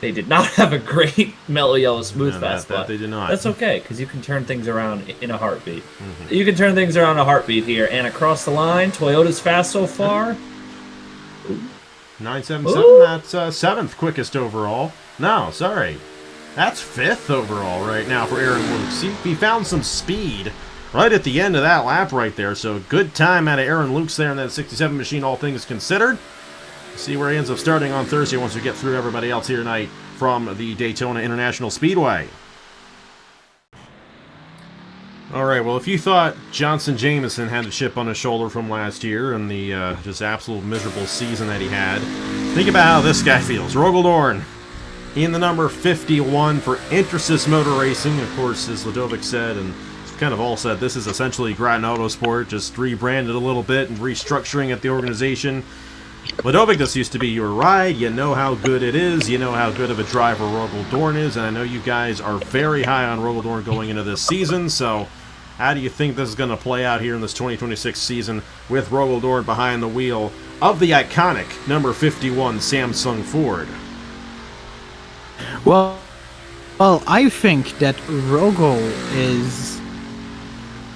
[SPEAKER 4] They did not have a great Mello Yellow smooth fast spot.
[SPEAKER 1] They did not.
[SPEAKER 4] That's okay, because you can turn things around in a heartbeat. You can turn things around in a heartbeat here. And across the line, Toyota's fast so far.
[SPEAKER 1] 977, that's 7th quickest overall. No, sorry. That's 5th overall right now for Aaron Lukes. He found some speed right at the end of that lap right there. So good time out of Aaron Lukes there in that 67 machine, all things considered. See where he ends up starting on Thursday once we get through everybody else here tonight from the Daytona International Speedway. All right, well, if you thought Johnson Jameson had a chip on his shoulder from last year and the just absolute miserable season that he had, think about how this guy feels. Rogal Dorn in the number 51 for Intersys Motor Racing. Of course, as Ladovic said, and kind of all said, this is essentially Gratton Autosport, just rebranded a little bit and restructuring at the organization. Ladovic, this used to be your ride. You know how good it is. You know how good of a driver Rogal Dorn is. And I know you guys are very high on Rogal Dorn going into this season. So how do you think this is going to play out here in this 2026 season with Rogal Dorn behind the wheel of the iconic number 51 Samsung Ford?
[SPEAKER 2] Well, I think that Rogal is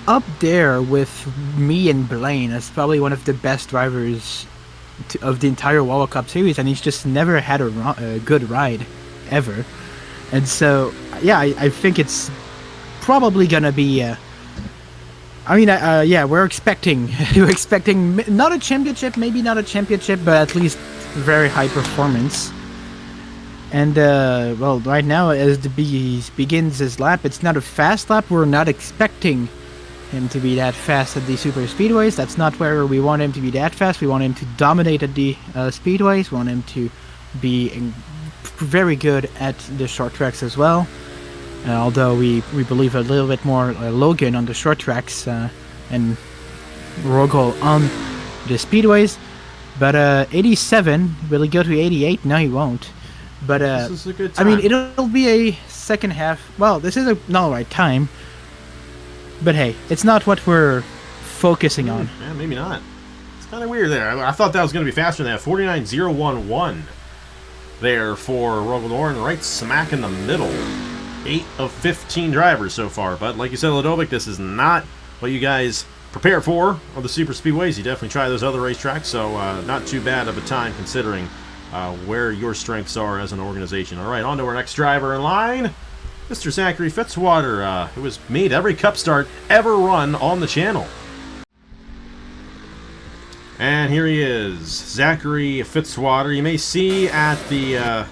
[SPEAKER 2] up there with me and Blaine as probably one of the best drivers of the entire Wawa Cup series, and he's just never had a good ride ever. And so, yeah, I think it's probably gonna be. We're expecting not a championship, maybe not a championship, but at least very high performance. And right now, as the begins his lap, it's not a fast lap. We're not expecting him to be that fast at the super speedways. That's not where we want him to be that fast. We want him to dominate at the speedways. We want him to be very good at the short tracks as well. Although we believe a little bit more Logan on the short tracks and Rogal on the speedways. But 87, will he go to 88? No, he won't. But
[SPEAKER 1] this is a good time.
[SPEAKER 2] I mean, it'll be a second half. Well, this is not the right time. But hey, it's not what we're focusing on.
[SPEAKER 1] Yeah, maybe not. It's kind of weird there. I thought that was going to be faster than that. 49.011 there for Rogal Dorn, right smack in the middle. 8 of 15 drivers so far. But like you said, Ladovic, this is not what you guys prepare for on the super speedways. You definitely try those other racetracks, so not too bad of a time considering where your strengths are as an organization. All right, on to our next driver in line. Mr. Zachary Fitzwater, who has made every Cup start ever run on the channel. And here he is, Zachary Fitzwater. You may see at the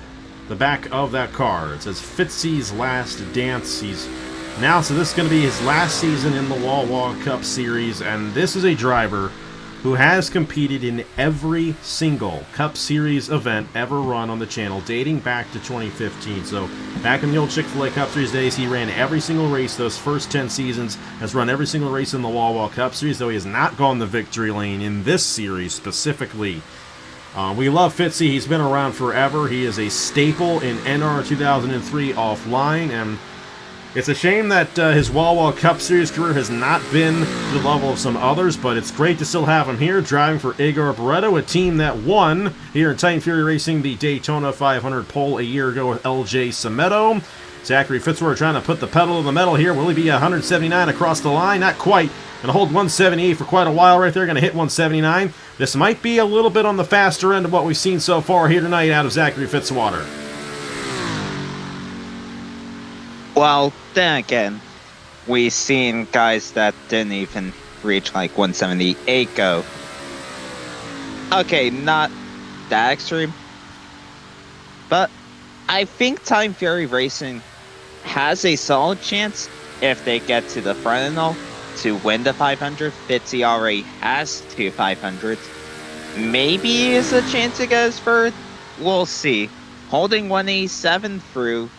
[SPEAKER 1] back of that car, it says Fitzy's Last Dance. He's announced that this is going to be his last season in the Wawa Cup Series, and this is a driver who has competed in every single Cup Series event ever run on the channel, dating back to 2015. So back in the old Chick-fil-A Cup Series days, he ran every single race those first 10 seasons, has run every single race in the Wawa Cup Series, though he has not gone the victory lane in this series specifically. We love Fitzy. He's been around forever. He is a staple in NR2003 offline, and it's a shame that his Wawa Cup Series career has not been to the level of some others, but it's great to still have him here, driving for Igor Barreto, a team that won here in Titan Fury Racing the Daytona 500 pole a year ago with LJ Semedo. Zachary Fitzwater trying to put the pedal to the metal here. Will he be 179 across the line? Not quite. Going to hold 178 for quite a while right there. Going to hit 179. This might be a little bit on the faster end of what we've seen so far here tonight out of Zachary Fitzwater.
[SPEAKER 3] Well, then again, we've seen guys that didn't even reach like 178 go. Okay, not that extreme. But I think Time Fury Racing has a solid chance if they get to the front and all to win the 500. Fitzy already has 2 500s. Maybe is a chance to get us third. We'll see. Holding 187 through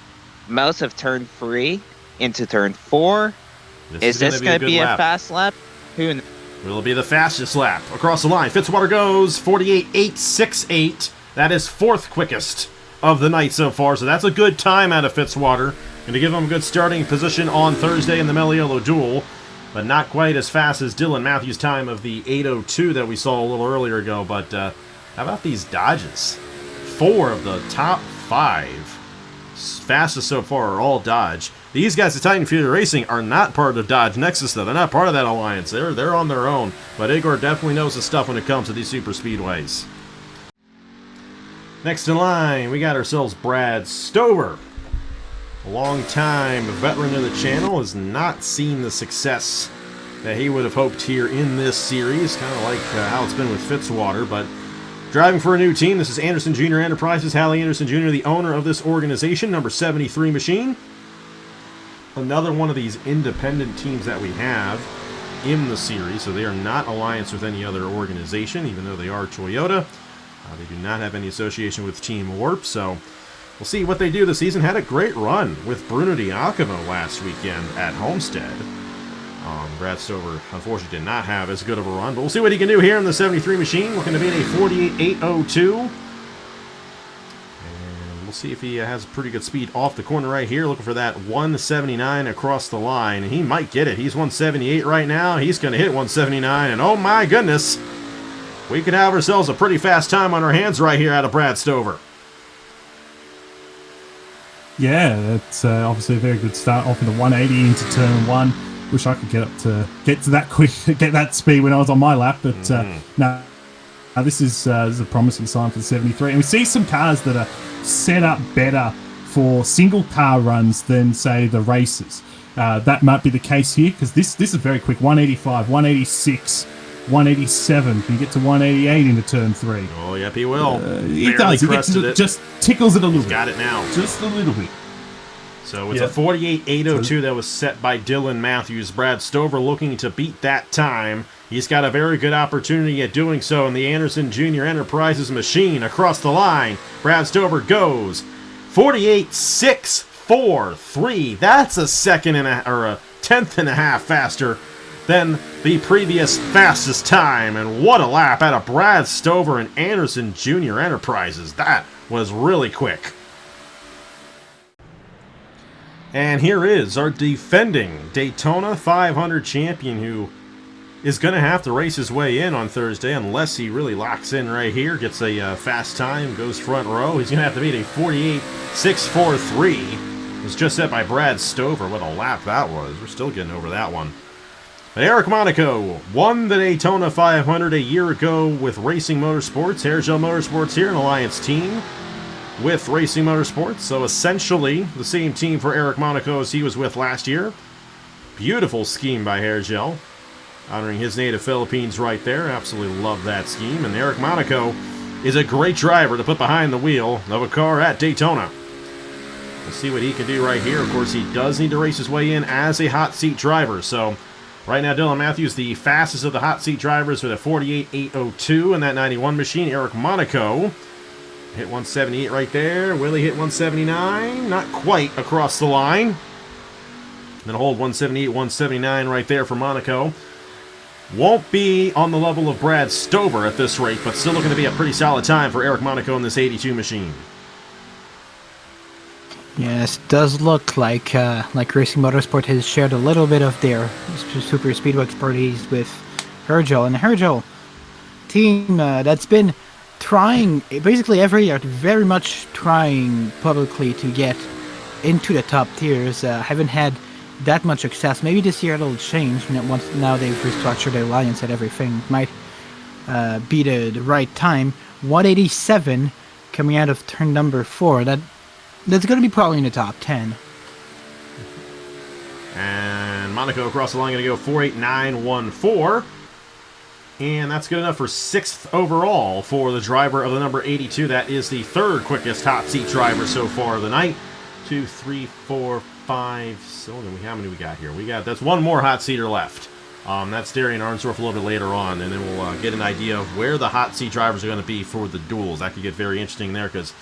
[SPEAKER 3] most of turn 3 into turn 4. Is this going to be a fast lap? Who knows?
[SPEAKER 1] Will be the fastest lap across the line. Fitzwater goes 48.868. That is 4th quickest of the night so far, so that's a good time out of Fitzwater. And to give him a good starting position on Thursday in the Mello Duel, but not quite as fast as Dylan Mathews' time of the 8:02 that we saw a little earlier ago. But how about these dodges? 4 of the top 5 fastest so far are all Dodge. These guys at Titan Fury Racing are not part of Dodge Nexus, though. They're not part of that alliance. They're on their own. But Igor definitely knows his stuff when it comes to these super speedways. Next in line, we got ourselves Brad Stover. A long-time veteran of the channel, has not seen the success that he would have hoped here in this series. Kind of like how it's been with Fitzwater, but driving for a new team. This is Anderson Jr. Enterprises. Hallie Anderson Jr., the owner of this organization, number 73 machine. Another one of these independent teams that we have in the series, so they are not alliance with any other organization, even though they are Toyota. They do not have any association with Team Warp, so we'll see what they do this season. Had a great run with Bruno Di Giacomo last weekend at Homestead. Brad Stover, unfortunately, did not have as good of a run, but we'll see what he can do here in the 73 machine. Looking to be at a 48.802. And we'll see if he has pretty good speed off the corner right here. Looking for that 179 across the line, and he might get it. He's 178 right now. He's going to hit 179, and oh my goodness, we could have ourselves a pretty fast time on our hands right here out of Brad Stover.
[SPEAKER 5] Yeah, that's obviously a very good start off in the 180 into turn 1. Wish I could get to that quick, get that speed when I was on my lap, but no. This is a promising sign for the 73, and we see some cars that are set up better for single car runs than say the races. That might be the case here because this is very quick. 185, 186. 187. Can you get to 188 into turn 3?
[SPEAKER 1] Oh, yep, he will.
[SPEAKER 5] He does. He gets it. Just tickles it a little bit.
[SPEAKER 1] Got it now.
[SPEAKER 5] Just a little bit.
[SPEAKER 1] So it's a 48.802 that was set by Dylan Mathews. Brad Stover looking to beat that time. He's got a very good opportunity at doing so in the Anderson Jr. Enterprises machine across the line. Brad Stover goes 48.643. That's a second and a tenth and a half faster than the previous fastest time. And what a lap out of Brad Stover and Anderson Jr. Enterprises. That was really quick. And here is our defending Daytona 500 champion, who is going to have to race his way in on Thursday unless he really locks in right here, gets a fast time, goes front row. He's going to have to beat a 48.643. It was just set by Brad Stover. What a lap that was. We're still getting over that one. But Eric Monaco won the Daytona 500 a year ago with Racing Motorsports. Hairgel Motorsports here, an alliance team with Racing Motorsports. So essentially the same team for Eric Monaco as he was with last year. Beautiful scheme by Hairgel, honoring his native Philippines right there. Absolutely love that scheme. And Eric Monaco is a great driver to put behind the wheel of a car at Daytona. We'll see what he can do right here. Of course, he does need to race his way in as a hot seat driver. So right now, Dylan Mathews, the fastest of the hot seat drivers with a 48.802 in that 91 machine. Eric Monaco hit 178 right there. Will he hit 179? Not quite across the line. Then hold 178, 179 right there for Monaco. Won't be on the level of Brad Stover at this rate, but still looking to be a pretty solid time for Eric Monaco in this 82 machine.
[SPEAKER 2] Yes, it does look like Racing Motorsport has shared a little bit of their super speedway expertise with Hairgel. And the Hairgel team that's been trying, basically every year, very much trying publicly to get into the top tiers. Haven't had that much success. Maybe this year it'll change now they've restructured the alliance and everything. Might be the right time. 187 coming out of turn number 4. That's going to be probably in the top 10.
[SPEAKER 1] And Monaco across the line going to go 4.8914. And that's good enough for 6th overall for the driver of the number 82. That is the 3rd quickest hot seat driver so far of the night. 2, 3, 4, 5. So how many we got here? That's one more hot seater left. That's Darien Arnsdorff a little bit later on, and then we'll get an idea of where the hot seat drivers are going to be for the duels. That could get very interesting there because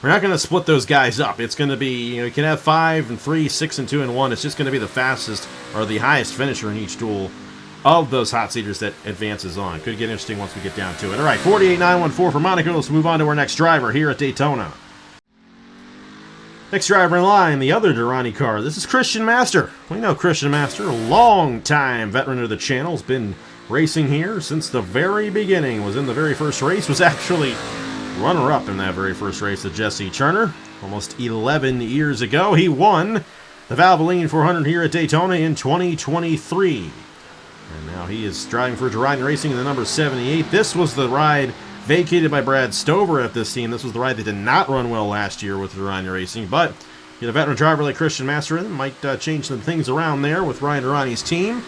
[SPEAKER 1] we're not going to split those guys up. It's going to be, you can have 5 and 3, 6 and 2 and 1. It's just going to be the fastest or the highest finisher in each duel of those hot seaters that advances on. Could get interesting once we get down to it. All right, 48.914 for Monaco. Let's move on to our next driver here at Daytona. Next driver in line, the other Durrani car. This is Christian Master. We know Christian Master, a long-time veteran of the channel. Has been racing here since the very beginning. Was in the very first race. Was actually runner-up in that very first race to Jesse Turner. almost 11 years ago. He won the Valvoline 400 here at Daytona in 2023. And now he is driving for Darien Racing in the number 78. This was the ride vacated by Brad Stover at this team. This was the ride that did not run well last year with Darien Racing, but get a veteran driver like Christian Master in might change some things around there with Ryan Durrani's team.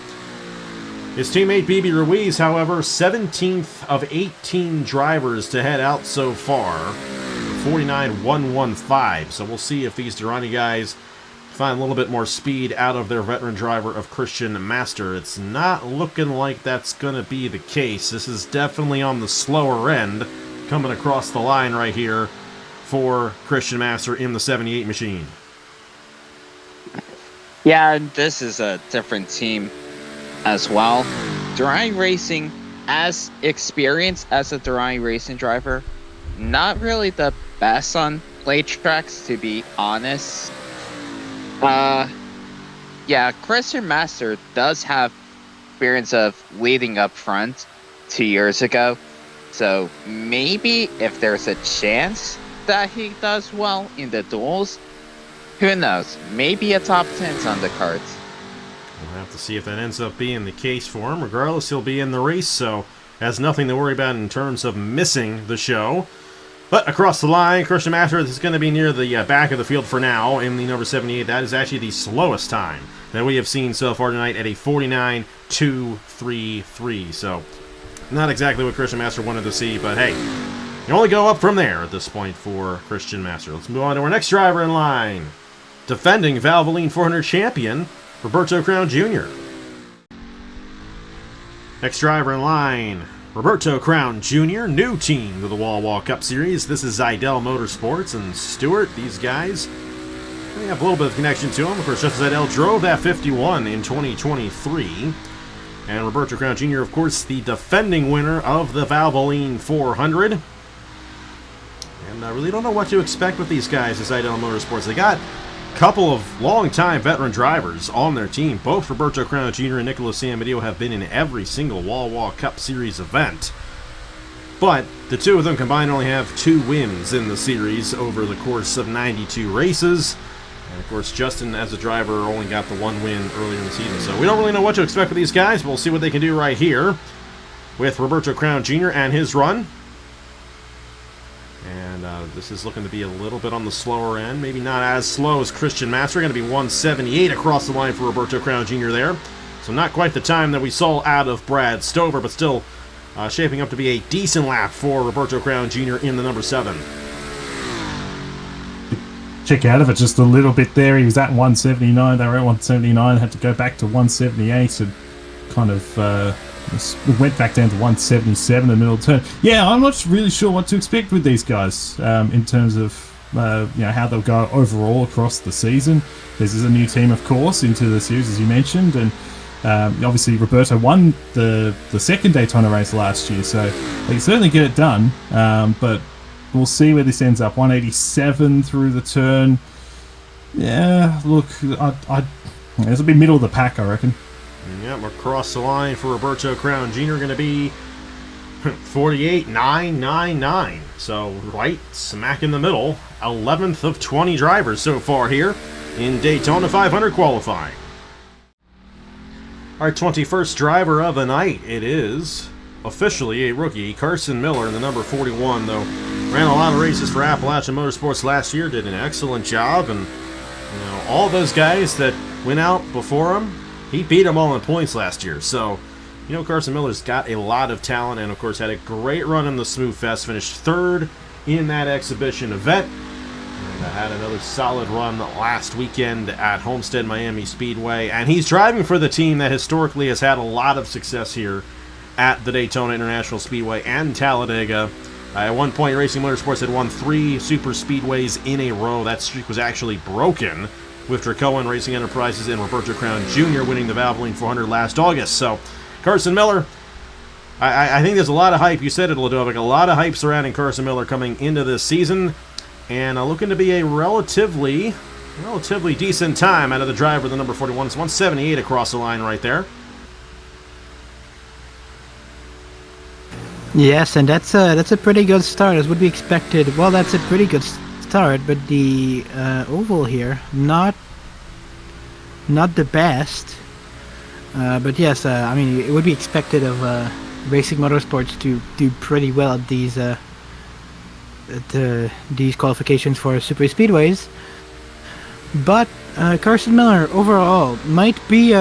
[SPEAKER 1] His teammate Bibi Ruiz, however, 17th of 18 drivers to head out so far, 49.115. So we'll see if these Durrani guys find a little bit more speed out of their veteran driver of Christian Master. It's not looking like that's going to be the case. This is definitely on the slower end coming across the line right here for Christian Master in the 78 machine.
[SPEAKER 3] Yeah, this is a different team as well. Darien Racing, as experienced as a Darien Racing driver, not really the best on plate tracks, to be honest. Yeah, Christian Master does have experience of leading up front 2 years ago. So maybe if there's a chance that he does well in the duels, who knows? Maybe a top 10's on the cards.
[SPEAKER 1] We'll have to see if that ends up being the case for him. Regardless, he'll be in the race, so has nothing to worry about in terms of missing the show. But across the line, Christian Master is going to be near the back of the field for now in the number 78. That is actually the slowest time that we have seen so far tonight at a 49.233. So not exactly what Christian Master wanted to see, but hey, you only go up from there at this point for Christian Master. Let's move on to our next driver in line. Defending Valvoline 400 champion, Roberto Crown Jr. Next driver in line, Roberto Crown Jr., new team to the Wawa Cup Series. This is Zaedin Motorsports and Stuart. These guys, they have a little bit of connection to him. Of course, Justin Zaedin drove that 51 in 2023. And Roberto Crown Jr., of course, the defending winner of the Valvoline 400. And I really don't know what to expect with these guys at Zaedin Motorsports. They got couple of long-time veteran drivers on their team. Both Roberto Crown Jr. and Nicolas Semedo have been in every single Wawa Cup Series event. But the two of them combined only have 2 wins in the series over the course of 92 races. And of course, Justin, as a driver, only got the 1 win earlier in the season. So we don't really know what to expect with these guys. We'll see what they can do right here with Roberto Crown Jr. and his run. And this is looking to be a little bit on the slower end. Maybe not as slow as Christian Master. Going to be 178 across the line for Roberto Crown Jr. there. So not quite the time that we saw out of Brad Stover, but still shaping up to be a decent lap for Roberto Crown Jr. in the number 7.
[SPEAKER 5] Check out of it just a little bit there. He was at 179. They were at 179. Had to go back to 178 and kind of went back down to 177 in the middle turn. Yeah, I'm not really sure what to expect with these guys in terms of how they'll go overall across the season. This is a new team, of course, into the series, as you mentioned, and obviously Roberto won the second Daytona race last year, so they can certainly get it done. But we'll see where this ends up. 187 through the turn. Yeah, look, this will be middle of the pack, I reckon.
[SPEAKER 1] Yep, across the line for Roberto Crown Jr. going to be 48.999. So right smack in the middle. 11th of 20 drivers so far here in Daytona 500 qualifying. Our 21st driver of the night, it is officially a rookie, Carson Miller in the number 41, though ran a lot of races for Appalachian Motorsports last year, did an excellent job, and all those guys that went out before him, he beat them all in points last year. So, Carson Miller's got a lot of talent and, of course, had a great run in the Smooth Fest. Finished 3rd in that exhibition event. And had another solid run last weekend at Homestead Miami Speedway. And he's driving for the team that historically has had a lot of success here at the Daytona International Speedway and Talladega. At one point, Racing Motorsports had won 3 super speedways in a row. That streak was actually broken, with Dracoan Racing Enterprises and Roberto Crown Jr. winning the Valvoline 400 last August. So, Carson Miller, I think there's a lot of hype. You said it, Ladovic. A lot of hype surrounding Carson Miller coming into this season, and looking to be a relatively decent time out of the driver, the number 41. It's 178 across the line right there.
[SPEAKER 2] Yes, and that's a pretty good start, as would be expected. Well, that's a pretty good start, but the oval here, not the best. But yes, I mean, it would be expected of Racing Motorsports to do pretty well at these qualifications for super speedways. But Carson Miller overall might be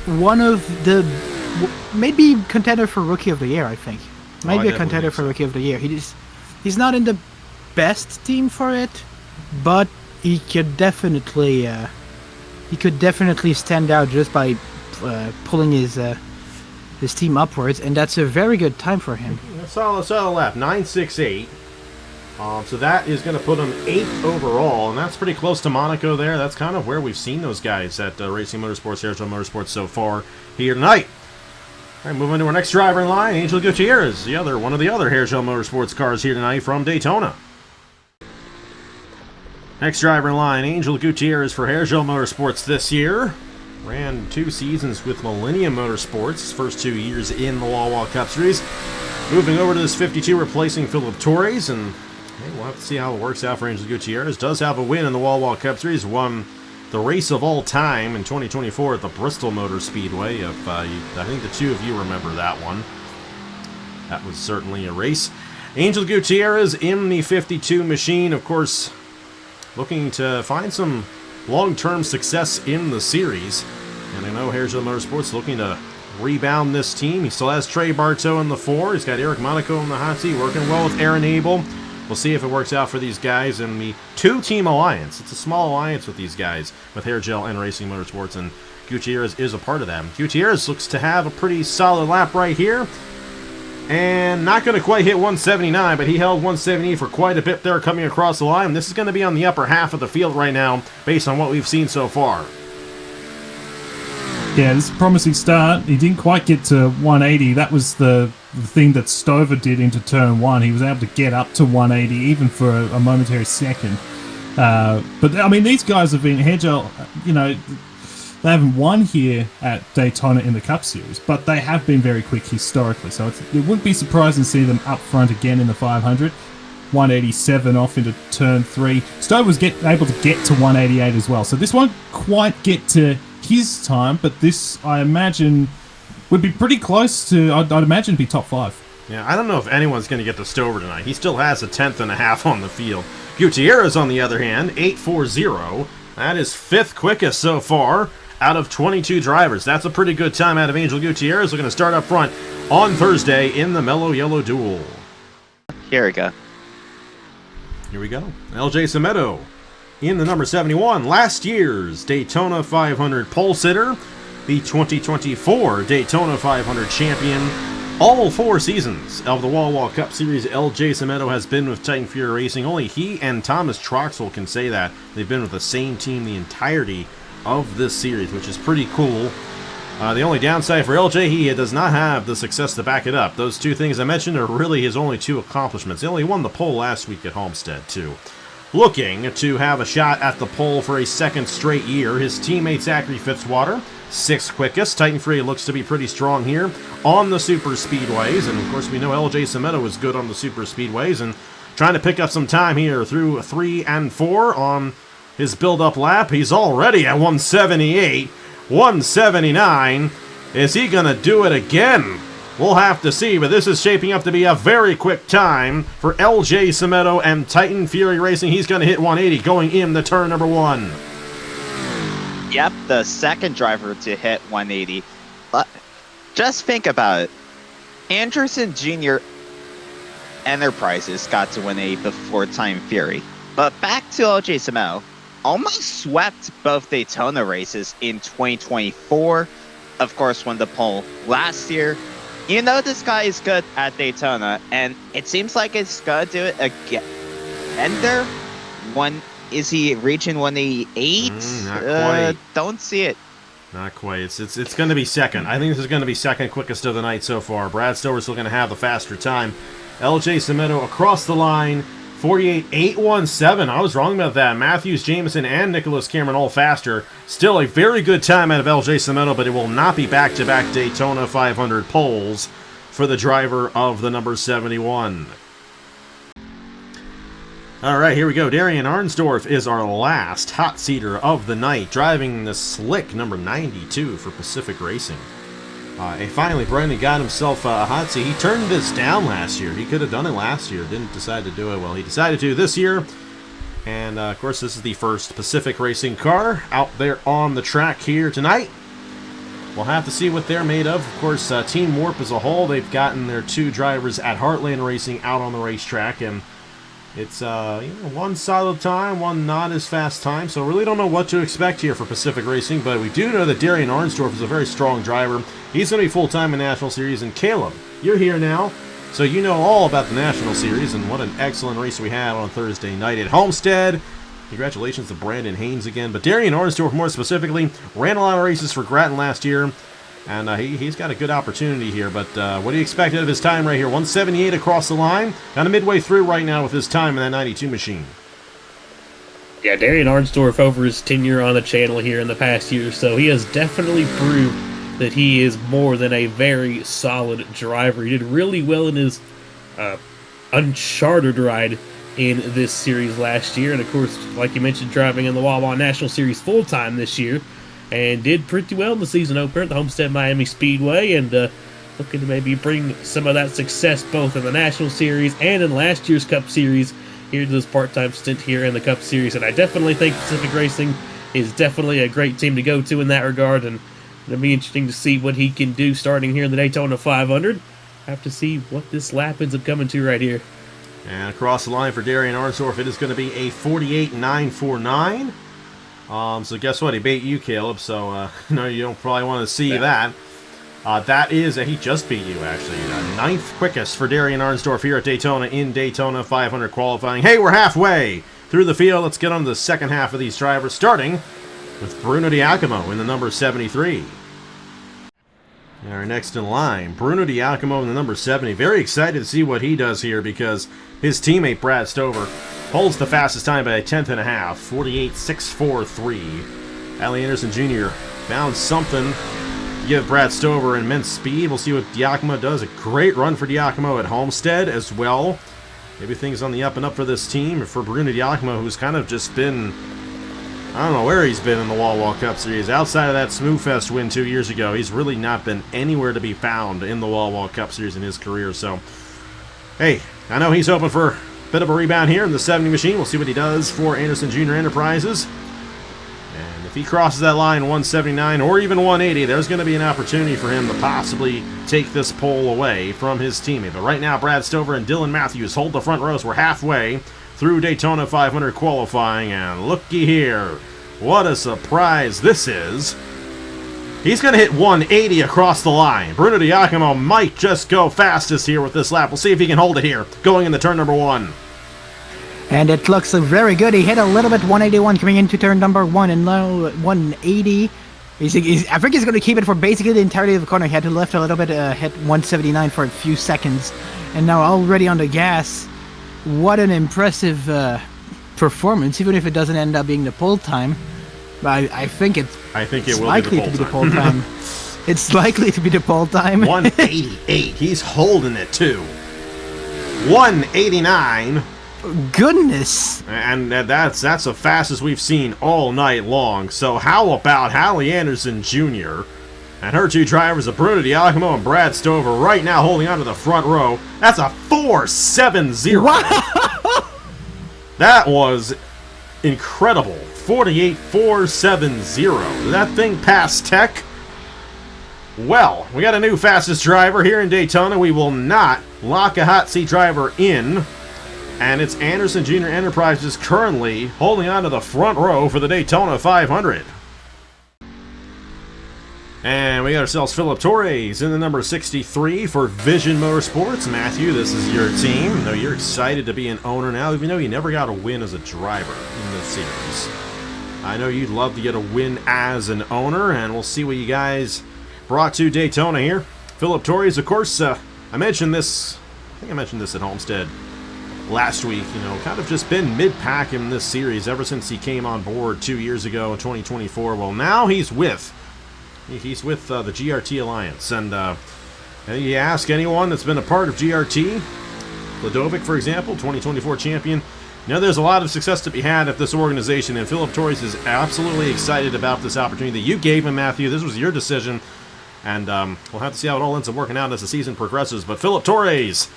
[SPEAKER 2] one of the maybe contender for Rookie of the Year. I think might be a contender for Rookie of the Year. He's not in the best team for it, but he could definitely stand out just by pulling his team upwards, and that's a very good time for him.
[SPEAKER 1] Solid lap, 9.68. So that is going to put him 8th overall, and that's pretty close to Monaco there. That's kind of where we've seen those guys at Racing Motorsports, Hairgel Motorsports so far here tonight. All right, moving to our next driver in line, Angel Gutierrez, one of the other Hairgel Motorsports cars here tonight from Daytona. Next driver in line, Angel Gutierrez for Hairgel Motorsports this year. Ran 2 seasons with Millennium Motorsports, his first 2 years in the Wawa Cup Series. Moving over to this 52, replacing Phillip Torres, and we'll have to see how it works out for Angel Gutierrez. Does have a win in the Wawa Cup Series, won the race of all time in 2024 at the Bristol Motor Speedway. I think the two of you remember that one. That was certainly a race. Angel Gutierrez in the 52 machine, of course, looking to find some long-term success in the series. And I know Hairgel Motorsports looking to rebound this team. He still has Trey Bartow in the 4. He's got Eric Monaco in the hot seat, working well with Aaron Abel. We'll see if it works out for these guys in the 2-team alliance. It's a small alliance with these guys, with Hairgel and Racing Motorsports, and Gutierrez is a part of them. Gutierrez looks to have a pretty solid lap right here, and not going to quite hit 179, but he held 170 for quite a bit there coming across the line. This is going to be on the upper half of the field right now, based on what we've seen so far.
[SPEAKER 5] Yeah, this is a promising start. He didn't quite get to 180. That was the thing that Stover did into turn 1. He was able to get up to 180, even for a momentary second. But, I mean, these guys have been, Hairgel, they haven't won here at Daytona in the Cup Series, but they have been very quick historically. So it wouldn't be surprising to see them up front again in the 500. 187 off into turn 3. Stover was able to get to 188 as well. So this won't quite get to his time, but this, I imagine, would be pretty close to, I'd imagine, be top 5.
[SPEAKER 1] Yeah, I don't know if anyone's going to get to Stover tonight. He still has a 10th on the field. Gutierrez, on the other hand, 8.40. That is 5th quickest so far out of 22 drivers. That's a pretty good time out of Angel Gutierrez. We're going to start up front on Thursday in the Mello Yello Duel.
[SPEAKER 3] Here we go.
[SPEAKER 1] LJ Semedo in the number 71, last year's Daytona 500 pole sitter, the 2024 Daytona 500 champion. All 4 seasons of the Wawa Cup Series, LJ Semedo has been with Titan Fury Racing. Only he and Thomas Troxel can say that. They've been with the same team the entirety of this series, which is pretty cool. The only downside for LJ, he does not have the success to back it up. Those 2 things I mentioned are really his only 2 accomplishments. He only won the pole last week at Homestead, too. Looking to have a shot at the pole for a 2nd straight year, his teammate Zachary Fitzwater, 6th quickest. Titan Fury looks to be pretty strong here on the super speedways, and of course we know LJ Semedo is good on the super speedways, and trying to pick up some time here through 3 and 4 on his build-up lap. He's already at 178, 179. Is he going to do it again? We'll have to see, but this is shaping up to be a very quick time for LJ Semedo and Titan Fury Racing. He's going to hit 180 going into turn number 1.
[SPEAKER 3] Yep, the 2nd driver to hit 180. But just think about it. Anderson Jr. Enterprises got to 180 before Titan Fury. But back to LJ Semedo. Almost swept both Daytona races in 2024. Of course, won the pole last year. You know this guy is good at Daytona, and it seems like it's gonna do it again. And there, is he reaching 188?
[SPEAKER 1] Not quite.
[SPEAKER 3] Don't see it.
[SPEAKER 1] Not quite. It's going to be 2nd. I think this is going to be 2nd quickest of the night so far. Brad Stover's still going to have the faster time. LJ Semedo across the line, 48.817. I was wrong about that. Mathews, Jameson, and Nicholas Cameron all faster. Still a very good time out of LJ Semedo, but it will not be back-to-back Daytona 500 poles for the driver of the number 71. All right, here we go. Darien Arnsdorff is our last hot seater of the night, driving the slick number 92 for Pacific Racing. Finally, Brandon got himself a hot seat. He turned this down last year. He could have done it last year. Didn't decide to do it. Well, he decided to this year. And, of course, this is the first Pacific Racing car out there on the track here tonight. We'll have to see what they're made of. Of course, Team Warp as a whole, they've gotten their 2 drivers at Heartland Racing out on the racetrack. And it's one solid time, one not as fast time. So really don't know what to expect here for Pacific Racing. But we do know that Darien Arnsdorff is a very strong driver. He's going to be full-time in National Series. And Caleb, you're here now, so you know all about the National Series. And what an excellent race we had on Thursday night at Homestead. Congratulations to Brandon Haynes again. But Darien Arnsdorff, more specifically, ran a lot of races for Gratton last year. And he's got a good opportunity here. But what do you expect out of his time right here? 178 across the line. Kind of midway through right now with his time in that 92 machine.
[SPEAKER 6] Yeah, Darien Arnsdorff, over his tenure on the channel here in the past year or so, he has definitely proved that he is more than a very solid driver. He did really well in his uncharted ride in this series last year. And, of course, like you mentioned, driving in the Wawa National Series full-time this year. And did pretty well in the season opener at the Homestead Miami Speedway. And looking to maybe bring some of that success both in the National Series and in last year's Cup Series here to this part-time stint here in the Cup Series. And I definitely think Pacific Racing is definitely a great team to go to in that regard. And it'll be interesting to see what he can do starting here in the Daytona 500. Have to see what this lap ends up coming to right here.
[SPEAKER 1] And across the line for Darien Arnsdorff, it is going to be a 48.949. So guess what? He beat you, Caleb. So no, you don't probably want to see that. That is, he just beat you actually. 9th quickest for Darien Arnsdorff here at Daytona in Daytona 500 qualifying. Hey, we're halfway through the field. Let's get on to the second half of these drivers, starting with Bruno Di Giacomo in the number 73. Our next in line, Bruno Di Giacomo in the number 70. Very excited to see what he does here because his teammate Brad Stover holds the fastest time by a 10th and a half, 48.643. Allie Anderson Jr. found something to give Brad Stover immense speed. We'll see what Di Giacomo does. A great run for Di Giacomo at Homestead as well. Maybe things on the up and up for this team. For Bruno Di Giacomo, who's kind of just been, I don't know where he's been in the Wawa Cup Series. Outside of that Smooth Fest win 2 years ago, he's really not been anywhere to be found in the Wawa Cup Series in his career. So, hey, I know he's hoping for a bit of a rebound here in the 70 machine. We'll see what he does for Anderson Jr. Enterprises. And if he crosses that line 179 or even 180, there's going to be an opportunity for him to possibly take this pole away from his teammate. But right now, Brad Stover and Dylan Mathews hold the front rows. We're halfway through Daytona 500 qualifying, and looky here, what a surprise this is. He's going to hit 180 across the line. Bruno Di Giacomo might just go fastest here with this lap. We'll see if he can hold it here, going into turn number 1.
[SPEAKER 2] And it looks very good. He hit a little bit 181 coming into turn number 1 and now 180. I think he's going to keep it for basically the entirety of the corner. He had to lift a little bit, hit 179 for a few seconds, and now already on the gas. What an impressive performance, even if it doesn't end up being the pole time. But I think it will likely to be the pole time. It's likely to be the pole time.
[SPEAKER 1] 188. He's holding it too. 189.
[SPEAKER 2] Goodness.
[SPEAKER 1] And that's the fastest we've seen all night long. So how about Allie Anderson Jr. and her 2 drivers of Bruno Di Giacomo and Brad Stover right now holding onto the front row. That's a 4.70.
[SPEAKER 2] Wow.
[SPEAKER 1] That was incredible. 48.470. Did that thing pass tech? Well, we got a new fastest driver here in Daytona. We will not lock a hot seat driver in. And it's Anderson Jr. Enterprises currently holding on to the front row for the Daytona 500. And we got ourselves Phillip Torres in the number 63 for Vision Motorsports. Matthew, this is your team. I know you're excited to be an owner now, even though you never got a win as a driver in this series. I know you'd love to get a win as an owner, and we'll see what you guys brought to Daytona here. Phillip Torres, of course, I mentioned this, I think I mentioned this at Homestead last week, kind of just been mid-pack in this series ever since he came on board 2 years ago in 2024. Well, now he's with the GRT Alliance, and you ask anyone that's been a part of GRT, Ladovic, for example, 2024 champion, there's a lot of success to be had at this organization, and Phillip Torres is absolutely excited about this opportunity that you gave him, Matthew. This was your decision, and we'll have to see how it all ends up working out as the season progresses. But Phillip Torres,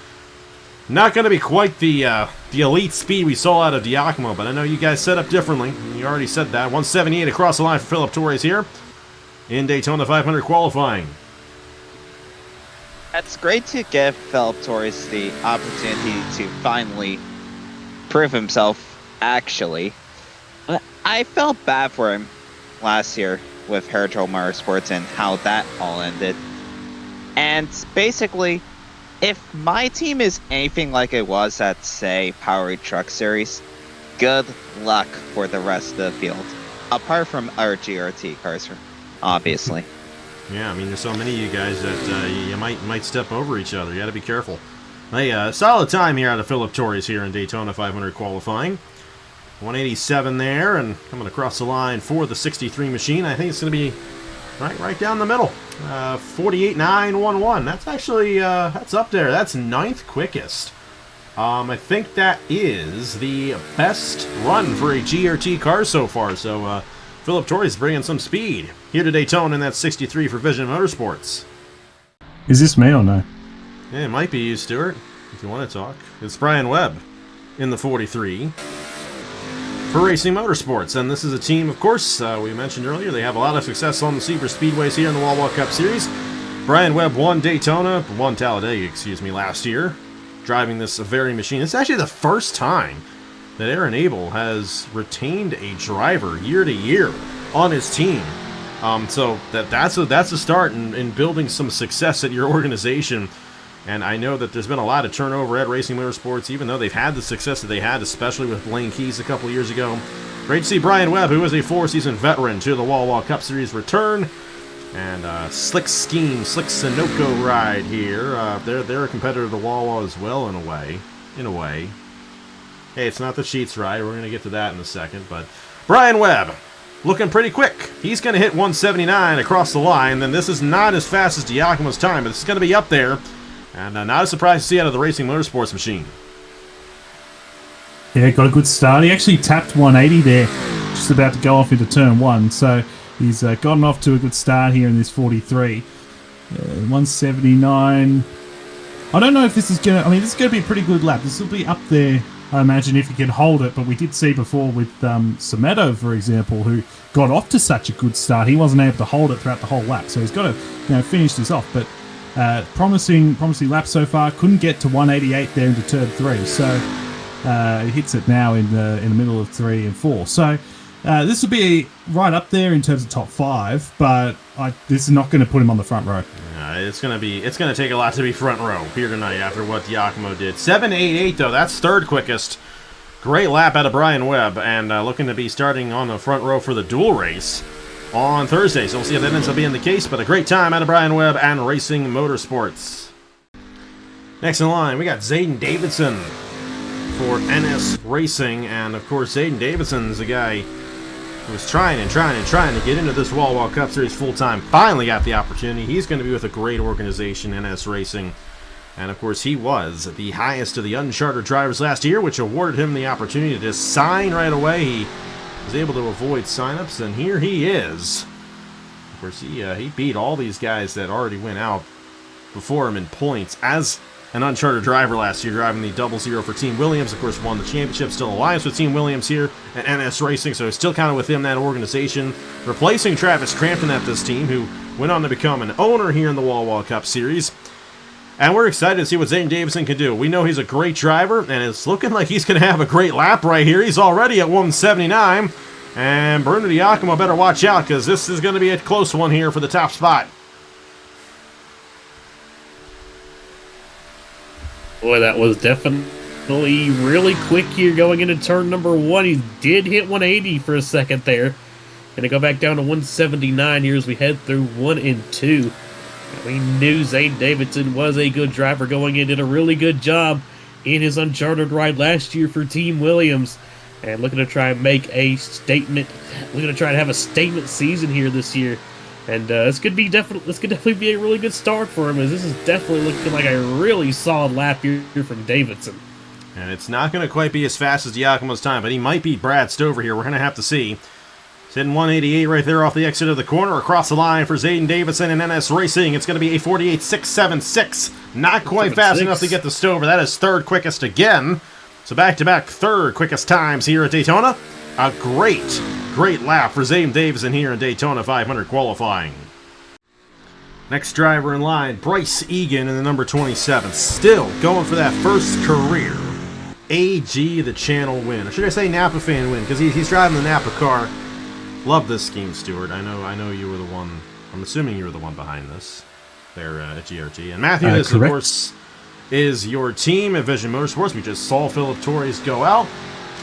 [SPEAKER 1] not going to be quite the elite speed we saw out of Giacomo, but I know you guys set up differently. You already said that. 178 across the line for Phillip Torres here in Daytona 500 qualifying.
[SPEAKER 3] It's great to give Phillip Torres the opportunity to finally prove himself, actually. I felt bad for him last year with Hertel Motorsports and how that all ended. And basically, if my team is anything like it was at, say, Powered Truck Series, good luck for the rest of the field. Apart from our GRT cars, obviously.
[SPEAKER 1] Yeah, I mean, there's so many of you guys that you might step over each other. You got to be careful. Hey, solid time here out of Phillip Torres here in Daytona 500 qualifying. 187 there, and coming across the line for the 63 machine. I think it's going to be right down the middle. 48.911. That's actually that's up there. That's 9th quickest. I think that is the best run for a GRT car so far. So Phillip Torres bringing some speed here to Daytona in that 63 for Vision Motorsports.
[SPEAKER 5] Is this me or no?
[SPEAKER 1] Yeah, it might be you, Stuart, if you want to talk. It's Bryon Webb in the 43 for Racing Motorsports. And this is a team, of course, we mentioned earlier, they have a lot of success on the super speedways here in the Wawa Cup Series. Bryon Webb won Talladega, last year, driving this very machine. It's actually the first time that Aaron Abel has retained a driver year to year on his team. So that's a start in building some success at your organization. And I know that there's been a lot of turnover at Racing Motorsports, even though they've had the success that they had, especially with Blaine Keys a couple years ago. Great to see Bryon Webb, who is a 4-season veteran, to the Wawa Cup Series return. And slick Sunoco ride here. They're a competitor to Wawa as well, in a way. Hey, it's not the Sheets ride. We're going to get to that in a second. But Bryon Webb, looking pretty quick. He's going to hit 179 across the line. Then this is not as fast as Giacomo's time, but it's going to be up there. And not a surprise to see out of the Racing Motorsports machine.
[SPEAKER 5] Yeah, got a good start. He actually tapped 180 there, just about to go off into turn 1. So he's gotten off to a good start here in this 43. 179. I don't know if this is going to... this is going to be a pretty good lap. This will be up there, I imagine, if he can hold it. But we did see before with Semedo, for example, who got off to such a good start. He wasn't able to hold it throughout the whole lap. So he's got to finish this off. But promising lap so far. Couldn't get to 188 there into turn 3. So he hits it now in the middle of 3 and 4. So this will be right up there in terms of top 5. But this is not going to put him on the front row.
[SPEAKER 1] It's going to take a lot to be front row here tonight after what Giacomo did. 7.88 though. That's third quickest. Great lap out of Bryon Webb, and looking to be starting on the front row for the dual race on Thursday. So we'll see if that ends up being the case, but a great time out of Bryon Webb and Racing Motorsports. Next in line, we got Zaedin Davidson for NS Racing, and of course Zaedin Davidson is a guy who was trying to get into this Wawa Cup Series full-time. Finally got the opportunity. He's going to be with a great organization, NS Racing, and of course he was the highest of the unchartered drivers last year, which awarded him the opportunity to just sign right away. He was able to avoid signups, and here he is. Of course, he beat all these guys that already went out before him in points as an uncharted driver last year, driving the 00 for Team Williams. Of course, won the championship, still alliance with Team Williams here at NS Racing, so still kind of within that organization, replacing Travis Crampton at this team, who went on to become an owner here in the Wawa Cup Series. And we're excited to see what Zaedin Davidson can do. We know he's a great driver, and it's looking like he's going to have a great lap right here. He's already at 179, and Bruno Di Giacomo better watch out, because this is going to be a close one here for the top spot.
[SPEAKER 6] Boy, that was definitely really quick here going into turn number 1. He did hit 180 for a second there. Going to go back down to 179 here as we head through 1 and 2. We knew Zaedin Davidson was a good driver going in, did a really good job in his uncharted ride last year for Team Williams. And looking to try and make a statement. Looking to try to have a statement season here this year. And this could definitely be a really good start for him, as this is definitely looking like a really solid lap here from Davidson.
[SPEAKER 1] And it's not going to quite be as fast as Giacomo's time, but he might beat Brad Stover here. We're going to have to see. He's hitting 188 right there off the exit of the corner. Across the line for Zaedin Davidson and NS Racing. It's going to be a 48.676. Not quite fast enough to get to Stover. That is third quickest again. So back-to-back third quickest times here at Daytona. A great lap for Zaedin Davidson here in Daytona 500 qualifying. Next driver in line, Bryce Eagan in the number 27. Still going for that first career AG the Channel win. Or should I say Napa fan win? Because he's driving the Napa car. Love this scheme, Stuart. I know you were the one. I'm assuming you were the one behind this there at GRT. And Mathews, of course, is your team at Vision Motorsports. We just saw Phillip Torres go out.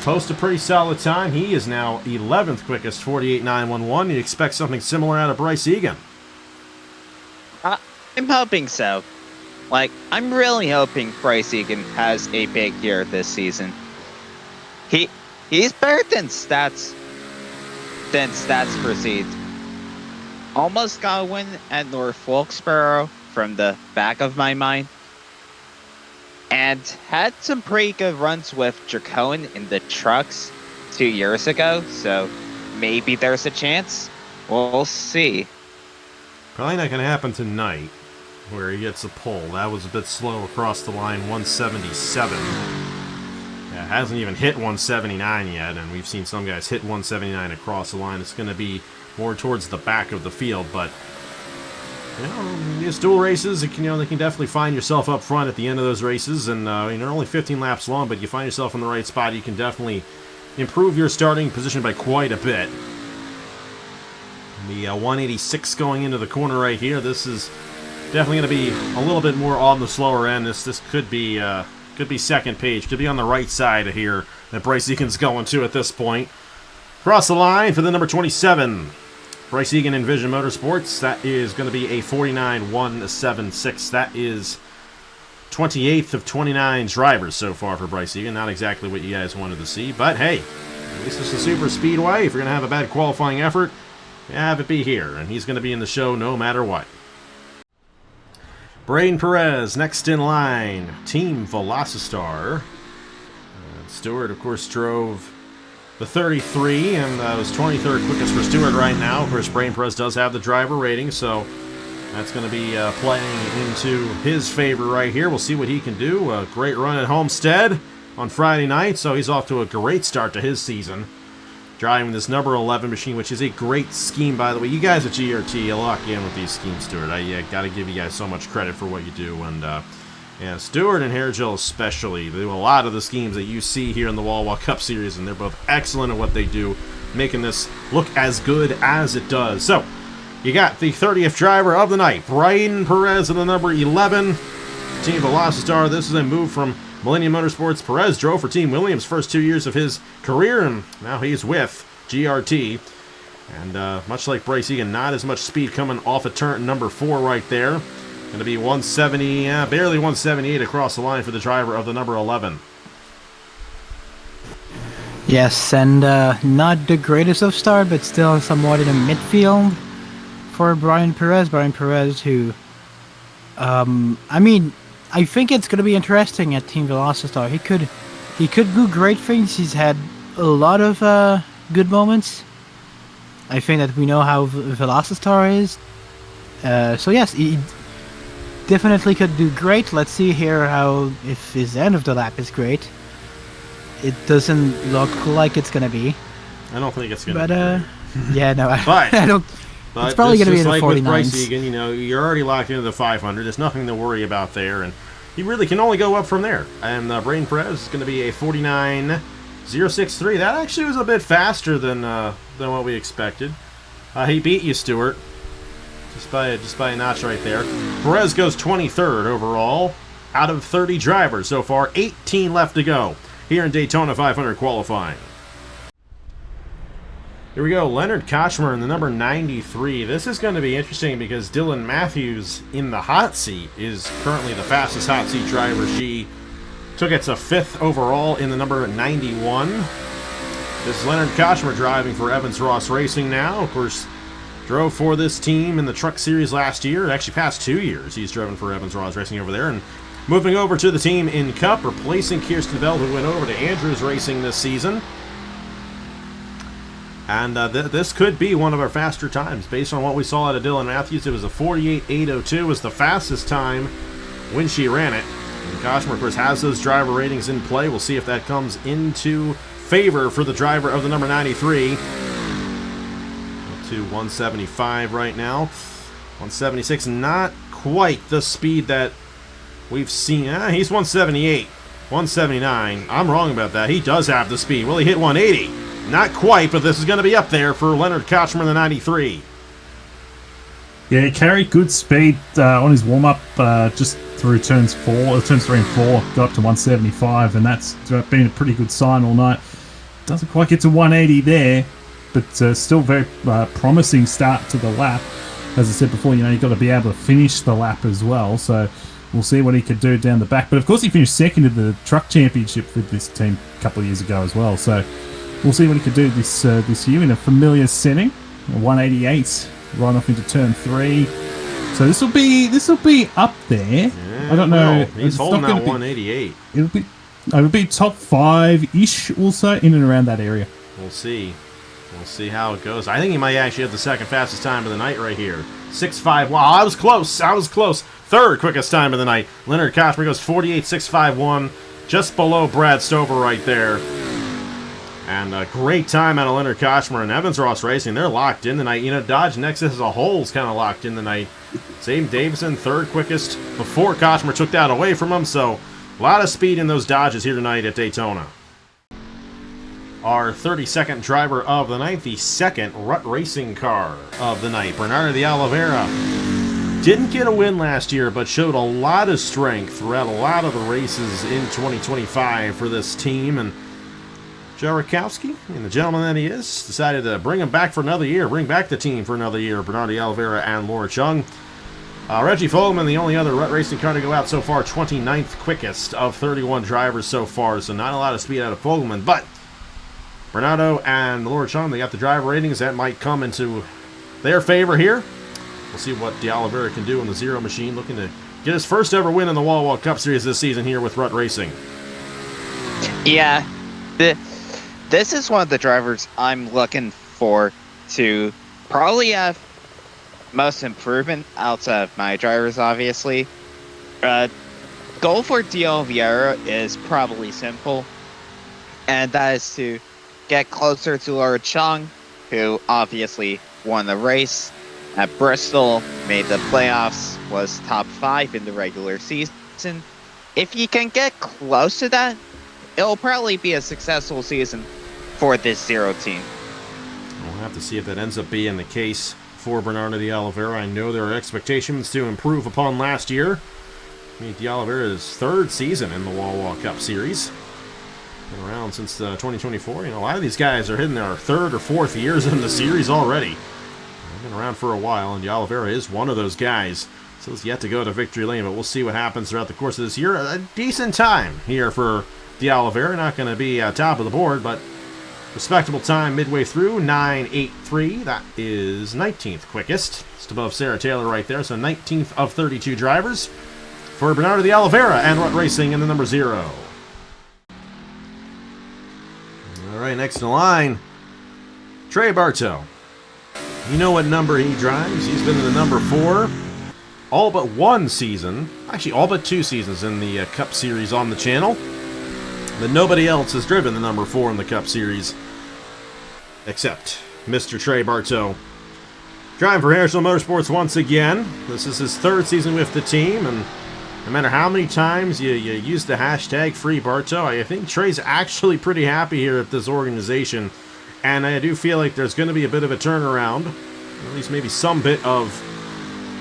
[SPEAKER 1] Post a pretty solid time. He is now 11th quickest, 48.911. You expect something similar out of Bryce Eagan.
[SPEAKER 3] I'm hoping so. I'm really hoping Bryce Eagan has a big year this season. He's better than stats proceed. Almost got a win at North Wilkesboro from the back of my mind. And had some pretty good runs with Dracone in the trucks 2 years ago, so maybe there's a chance. We'll see.
[SPEAKER 1] Probably not going to happen tonight, where he gets a pole. That was a bit slow across the line, 177. Yeah, hasn't even hit 179 yet, and we've seen some guys hit 179 across the line. It's going to be more towards the back of the field, but these dual races, they can definitely find yourself up front at the end of those races, and they're only 15 laps long, but you find yourself in the right spot, you can definitely improve your starting position by quite a bit. The 186 going into the corner right here. This is definitely going to be a little bit more on the slower end. This could be second page, could be on the right side of here that Bryce Eagan's going to at this point. Across the line for the number 27. Bryce Eagan in Vision Motorsports, that is going to be a 49.176. That is 28th of 29 drivers so far for Bryce Eagan. Not exactly what you guys wanted to see, but hey, at least it's a super speedway. If you're going to have a bad qualifying effort, have it be here, and he's going to be in the show no matter what. Brydyn Perez next in line, Team Velocity. Stuart, of course, drove the 33, and was 23rd quickest for Stuart right now. Of course, Brydyn Perez does have the driver rating, so that's going to be playing into his favor right here. We'll see what he can do. A great run at Homestead on Friday night, so he's off to a great start to his season. Driving this number 11 machine, which is a great scheme, by the way. You guys at GRT, you lock in with these schemes, Stuart. I got to give you guys so much credit for what you do, and Stuart and Hairgel especially, they do a lot of the schemes that you see here in the Wawa Cup Series, and they're both excellent at what they do, making this look as good as it does. So, you got the 30th driver of the night, Brydyn Perez in the number 11, Team Velocity. This is a move from Millennium Motorsports. Perez drove for Team Williams first 2 years of his career, and now he's with GRT. And much like Bryce Eagan, not as much speed coming off of turn number 4 right there. Going to be 170, barely 178 across the line for the driver of the number 11.
[SPEAKER 2] Yes, and not the greatest of start, but still somewhat in the midfield for Brydyn Perez. Brydyn Perez, who, I think it's going to be interesting at Team Velocity. He could do great things. He's had a lot of good moments. I think that we know how Velocity is. So yes, he definitely could do great. Let's see here if his end of the lap is great. It doesn't look like it's going to be.
[SPEAKER 1] I don't think it's going to be.
[SPEAKER 2] Yeah, no,
[SPEAKER 1] but,
[SPEAKER 2] I don't.
[SPEAKER 1] But
[SPEAKER 2] it's probably going to be in the
[SPEAKER 1] like
[SPEAKER 2] 49s.
[SPEAKER 1] With Bryce Eagan, you're already locked into the 500. There's nothing to worry about there, and he really can only go up from there. And Brydyn Perez is going to be a 49.063. That actually was a bit faster than what we expected. He beat you, Stuart, just by a notch right there. Perez goes 23rd overall out of 30 drivers so far. 18 left to go here in Daytona 500 qualifying. Here we go, Leonard Kochmer in the number 93. This is going to be interesting because Dylan Mathews in the hot seat is currently the fastest hot seat driver. She took it to 5th overall in the number 91. This is Leonard Kochmer driving for Evans Ross Racing now. Of course, drove for this team in the Truck Series last year. It actually past 2 years he's driven for Evans Ross Racing over there. And Moving over to the team in Cup, replacing Kirsten Bell, who went over to Andrews Racing this season. And this could be one of our faster times. Based on what we saw out of Dylan Mathews, it was a 48.802 was the fastest time when she ran it. And Koshmer, of course, has those driver ratings in play. We'll see if that comes into favor for the driver of the number 93. Up to 175 right now. 176, not quite the speed that we've seen. He's 178, 179. I'm wrong about that. He does have the speed. Will he hit 180? Not quite, but this is going to be up there for Leonard Kochmer, the 93.
[SPEAKER 5] Yeah, he carried good speed on his warm-up just through turns 3 and 4, got up to 175, and that's been a pretty good sign all night. Doesn't quite get to 180 there, but still very promising start to the lap. As I said before, you've got to be able to finish the lap as well, so we'll see what he could do down the back. But of course, he finished second in the truck championship with this team a couple of years ago as well, so we'll see what he could do this year in a familiar setting. 188 right off into turn 3. So this will be up there.
[SPEAKER 1] Yeah,
[SPEAKER 5] I don't know.
[SPEAKER 1] He's holding that 188.
[SPEAKER 5] It'll be top 5-ish also, in and around that area.
[SPEAKER 1] We'll see. We'll see how it goes. I think he might actually have the second fastest time of the night right here. 6.5. Wow, I was close. Third quickest time of the night. Leonard Kochmer goes 48.651, just below Brad Stover right there. And a great time out of Leonard Kochmer and Evans Ross Racing. They're locked in tonight. Dodge Nexus as a whole is kind of locked in tonight. Zaedin Davidson, third quickest before Kochmer took that away from him. So a lot of speed in those Dodges here tonight at Daytona. Our 32nd driver of the night, the second Rut Racing car of the night, Bernardo de Oliveira. Didn't get a win last year, but showed a lot of strength throughout a lot of the races in 2025 for this team. And Joe Rakowski, and the gentleman that he is, decided to bring him back for another year, bring back the team for another year, Bernardo de Oliveira and Laura Chung. Reggie Fogleman, the only other Rut Racing car to go out so far, 29th quickest of 31 drivers so far, so not a lot of speed out of Fogleman, but Bernardo and Laura Chung, they got the driver ratings that might come into their favor here. We'll see what de Oliveira can do in the Zero Machine, looking to get his first ever win in the Wawa Cup Series this season here with Rut Racing.
[SPEAKER 3] Yeah, this is one of the drivers I'm looking for to probably have most improvement outside of my drivers, obviously. Goal for de Oliveira is probably simple, and that is to get closer to Laura Chung, who obviously won the race at Bristol, made the playoffs, was top 5 in the regular season. If you can get close to that, it'll probably be a successful season for this Zero team.
[SPEAKER 1] We'll have to see if that ends up being the case for Bernardo de Oliveira. I know there are expectations to improve upon last year. De Oliveira's third season in the Wawa Cup Series. Been around since 2024. A lot of these guys are hitting their third or fourth years in the series already. They've been around for a while, and de Oliveira is one of those guys. So he's yet to go to victory lane, but we'll see what happens throughout the course of this year. A decent time here for de Oliveira. Not going to be top of the board, but respectable time midway through, 9.83. That is 19th quickest. Just above Sara Taylor right there, so 19th of 32 drivers for Bernardo de Oliveira and Rut Racing in the number 0. All right, next in line, Trey Bartow. You know what number he drives. He's been in the number 4 all but one season, actually all but 2 seasons in the Cup Series on the channel. But nobody else has driven the number 4 in the Cup Series except Mr. Trey Bartow. Driving for Harrisville Motorsports once again. This is his 3rd season with the team, and no matter how many times you use the hashtag #FreeBartow, I think Trey's actually pretty happy here at this organization. And I do feel like there's going to be a bit of a turnaround, at least maybe some bit of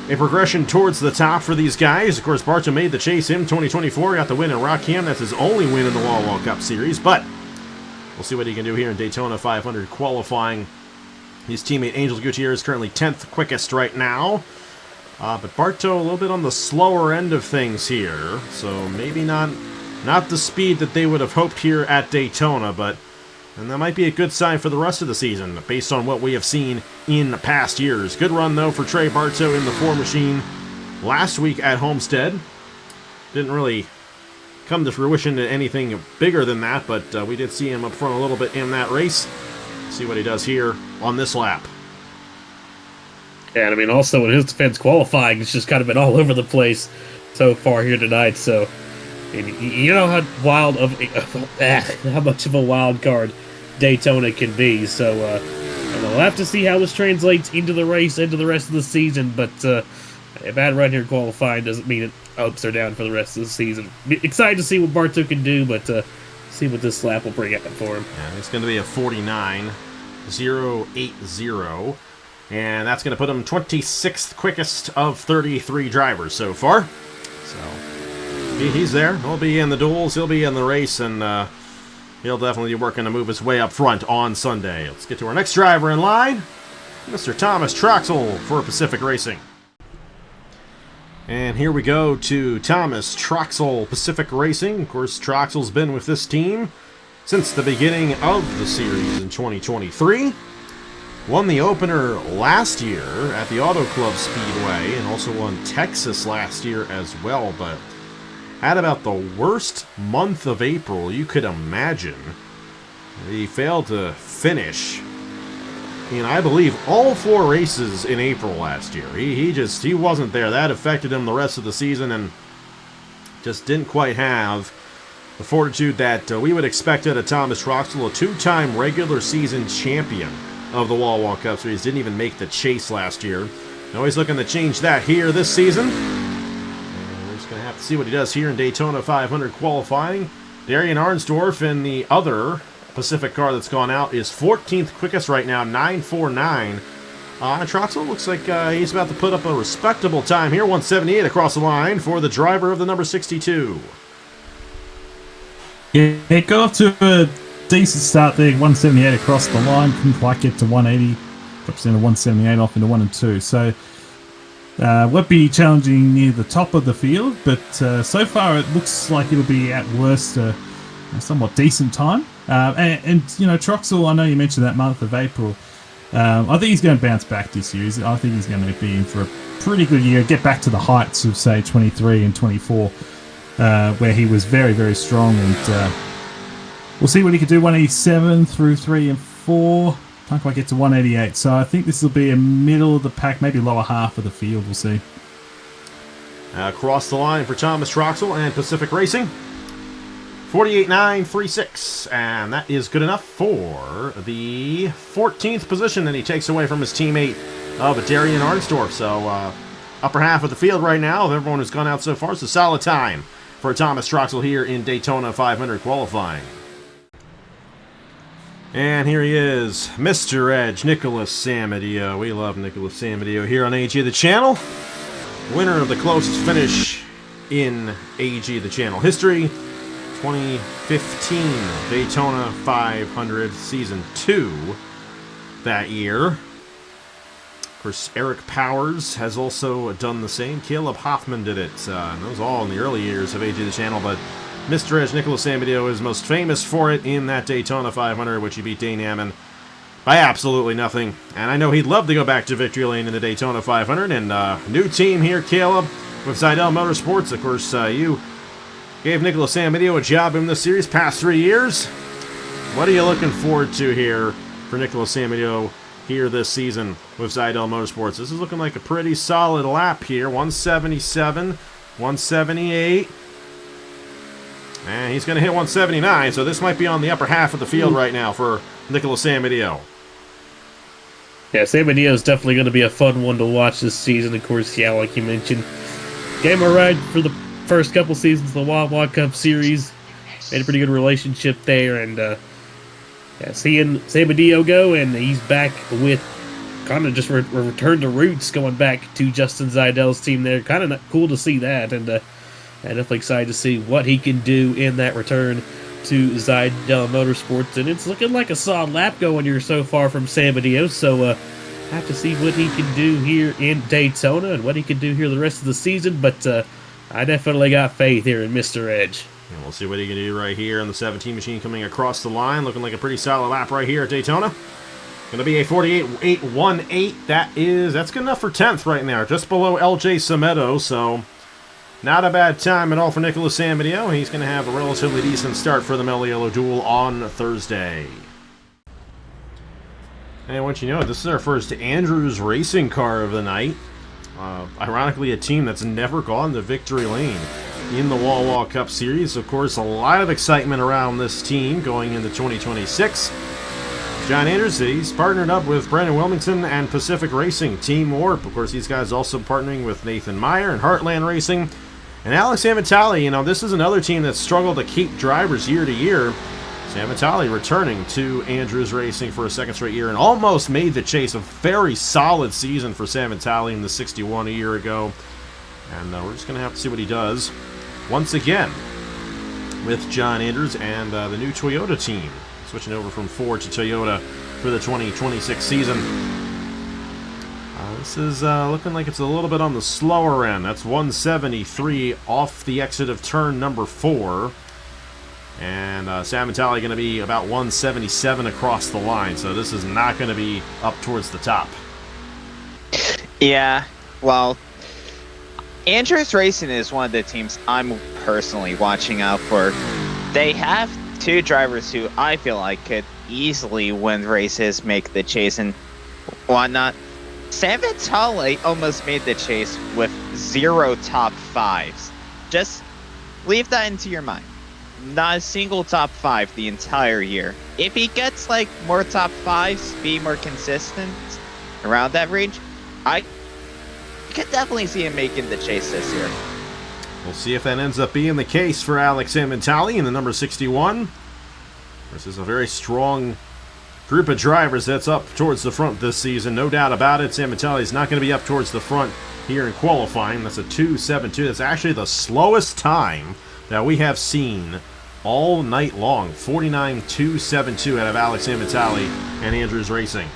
[SPEAKER 1] a progression towards the top for these guys. Of course, Bartow made the chase in 2024, got the win in Rockham. That's his only win in the Wawa Cup Series, but we'll see what he can do here in Daytona 500 qualifying. His teammate Angel Gutierrez is currently 10th quickest right now. But Bartow a little bit on the slower end of things here, so maybe not the speed that they would have hoped here at Daytona, and that might be a good sign for the rest of the season, based on what we have seen in past years. Good run, though, for Trey Bartow in the 4 machine last week at Homestead. didn't really come to fruition to anything bigger than that, but we did see him up front a little bit in that race. See what he does here on this lap.
[SPEAKER 6] Yeah, and I mean, also in his defense, qualifying, it's just kind of been all over the place so far here tonight. So, and you know how wild how much of a wild card Daytona can be. So, we'll have to see how this translates into the race, into the rest of the season. But a bad run here qualifying doesn't mean it ups or down for the rest of the season. Excited to see what Barto can do, but see what this lap will bring out for him.
[SPEAKER 1] Yeah, it's going to be a 49.080. And that's going to put him 26th quickest of 33 drivers so far. So he's there. He'll be in the duels. He'll be in the race. And he'll definitely be working to move his way up front on Sunday. Let's get to our next driver in line. Mr. Thomas Troxell for Pacific Racing. And here we go to Thomas Troxell, Pacific Racing. Of course, Troxell's been with this team since the beginning of the series in 2023. Won the opener last year at the Auto Club Speedway and also won Texas last year as well, but had about the worst month of April you could imagine. He failed to finish in, I believe, all 4 races in April last year. He wasn't there. That affected him the rest of the season and just didn't quite have the fortitude that we would expect out of Thomas Troxell, a 2-time regular season champion of the Wawa Cup Series. Didn't even make the chase last year. Now he's looking to change that here this season. And we're just going to have to see what he does here in Daytona 500 qualifying. Darien Arnsdorff in the other Pacific car that's gone out is 14th quickest right now, 9:49. Troxell looks like he's about to put up a respectable time here, 178 across the line for the driver of the number 62.
[SPEAKER 5] Yeah, it got off to a decent start there, 178 across the line, couldn't quite get to 180, drops down to 178 off into 1 and 2. So won't be challenging near the top of the field, but so far it looks like it'll be at worst a somewhat decent time. And you know, Troxell, I know you mentioned that month of April. I think he's going to bounce back this year. I think he's going to be in for a pretty good year, get back to the heights of, say, 23 and 24, where he was very, very strong. And we'll see what he can do, 187 through 3 and 4. Can't quite get to 188. So I think this will be a middle of the pack, maybe lower half of the field. We'll see.
[SPEAKER 1] Across the line for Thomas Troxell and Pacific Racing. 48.936, and that is good enough for the 14th position that he takes away from his teammate of Darien Arnsdorff. So upper half of the field right now of everyone who's gone out so far. It's a solid time for Thomas Troxell here in Daytona 500 qualifying. And here he is, Mr. Edge, Nicholas Semedo. We love Nicholas Semedo here on AG the Channel. Winner of the closest finish in AG the Channel history. 2015 Daytona 500 Season 2 that year. Of course, Eric Powers has also done the same. Caleb Hoffman did it. And those all in the early years of AG the Channel, but Mr. Edge, Nicholas Semedo, is most famous for it in that Daytona 500, which he beat Dane Hammond by absolutely nothing. And I know he'd love to go back to victory lane in the Daytona 500. And new team here, Caleb, with Zaedin Motorsports. Of course, you gave Nicholas Semedo a job in this series past 3 years. What are you looking forward to here for Nicholas Semedo here this season with Zaedin Motorsports? This is looking like a pretty solid lap here. 177, 178. And he's going to hit 179, so this might be on the upper half of the field right now for Nicholas Semedo.
[SPEAKER 6] Yeah, Semedo is definitely going to be a fun one to watch this season. Of course, yeah, like you mentioned, gave him a ride for the first couple seasons of the Wawa Cup Series. Made a pretty good relationship there, and seeing Semedo go, and he's back with kind of just return to roots, going back to Justin Zaidell's team there. Kind of cool to see that, and definitely excited to see what he can do in that return to Zaedin Motorsports. And it's looking like a solid lap going here so far from Semedo, so have to see what he can do here in Daytona and what he can do here the rest of the season, but I definitely got faith here in Mr. Edge.
[SPEAKER 1] And we'll see what he can do right here on the 17 machine coming across the line. Looking like a pretty solid lap right here at Daytona. Going to be a 48.818. That's good enough for 10th right now. Just below LJ Semedo. So Not a bad time at all for Nicholas Semedo. He's going to have a relatively decent start for the Mello Yello Duel on Thursday. And once you know it, this is our first Andrews Racing car of the night. Ironically, a team that's never gone to victory lane in the Wawa Cup Series. Of course, a lot of excitement around this team going into 2026. John Andrews, he's partnered up with Brandon Wilmington and Pacific Racing, Team Warp. Of course, these guys also partnering with Nathan Meyer and Heartland Racing. And Alex Amitali, this is another team that's struggled to keep drivers year to year. Amitali returning to Andrews Racing for a second straight year and almost made the chase. A very solid season for Amitali in the 61 a year ago. And we're just going to have to see what he does once again with John Andrews and the new Toyota team. Switching over from Ford to Toyota for the 2026 season. This is looking like it's a little bit on the slower end. That's 173 off the exit of turn number 4. And Sam Vitale going to be about 177 across the line. So this is not going to be up towards the top.
[SPEAKER 3] Yeah, well, Andrews Racing is one of the teams I'm personally watching out for. They have 2 drivers who I feel like could easily win races, make the chase, and whatnot. Sam Vitale almost made the chase with 0 top 5s. Just leave that into your mind. Not a single top 5 the entire year. If he gets more top 5s, be more consistent around that range, I could definitely see him making the chase this year.
[SPEAKER 1] We'll see if that ends up being the case for Alex Amitali in the number 61. This is a very strong group of drivers that's up towards the front this season, no doubt about it. Amitali is not going to be up towards the front here in qualifying. That's a 2.72. That's actually the slowest time that we have seen all night long. 49.272 out of Alex Amitali and Andrews Racing.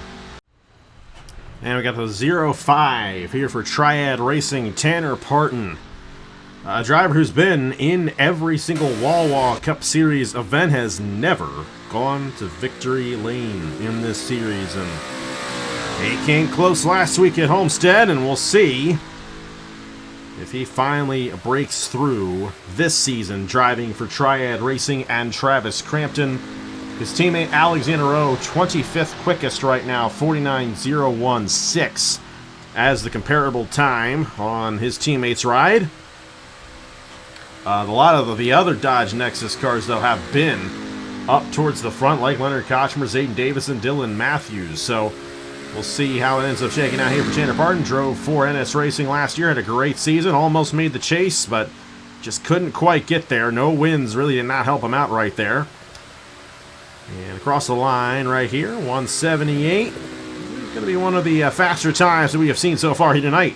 [SPEAKER 1] And we got the 0.5 here for Triad Racing, Tanner Parton. A driver who's been in every single Wawa Cup Series event, has never gone to victory lane in this series. And he came close last week at Homestead, and we'll see if he finally breaks through this season driving for Triad Racing and Travis Crampton. His teammate Alexander Rowe, 25th quickest right now, 49.016 as the comparable time on his teammate's ride. A lot of the other Dodge Nexus cars, though, have been up towards the front, like Leonard Kochmer, Zaedin Davidson, Dylan Mathews. So we'll see how it ends up shaking out here for Tanner Parton. Drove for NS Racing last year, had a great season, almost made the chase, but just couldn't quite get there. No wins really did not help him out right there. And across the line right here, 178. It's going to be one of the faster times that we have seen so far here tonight.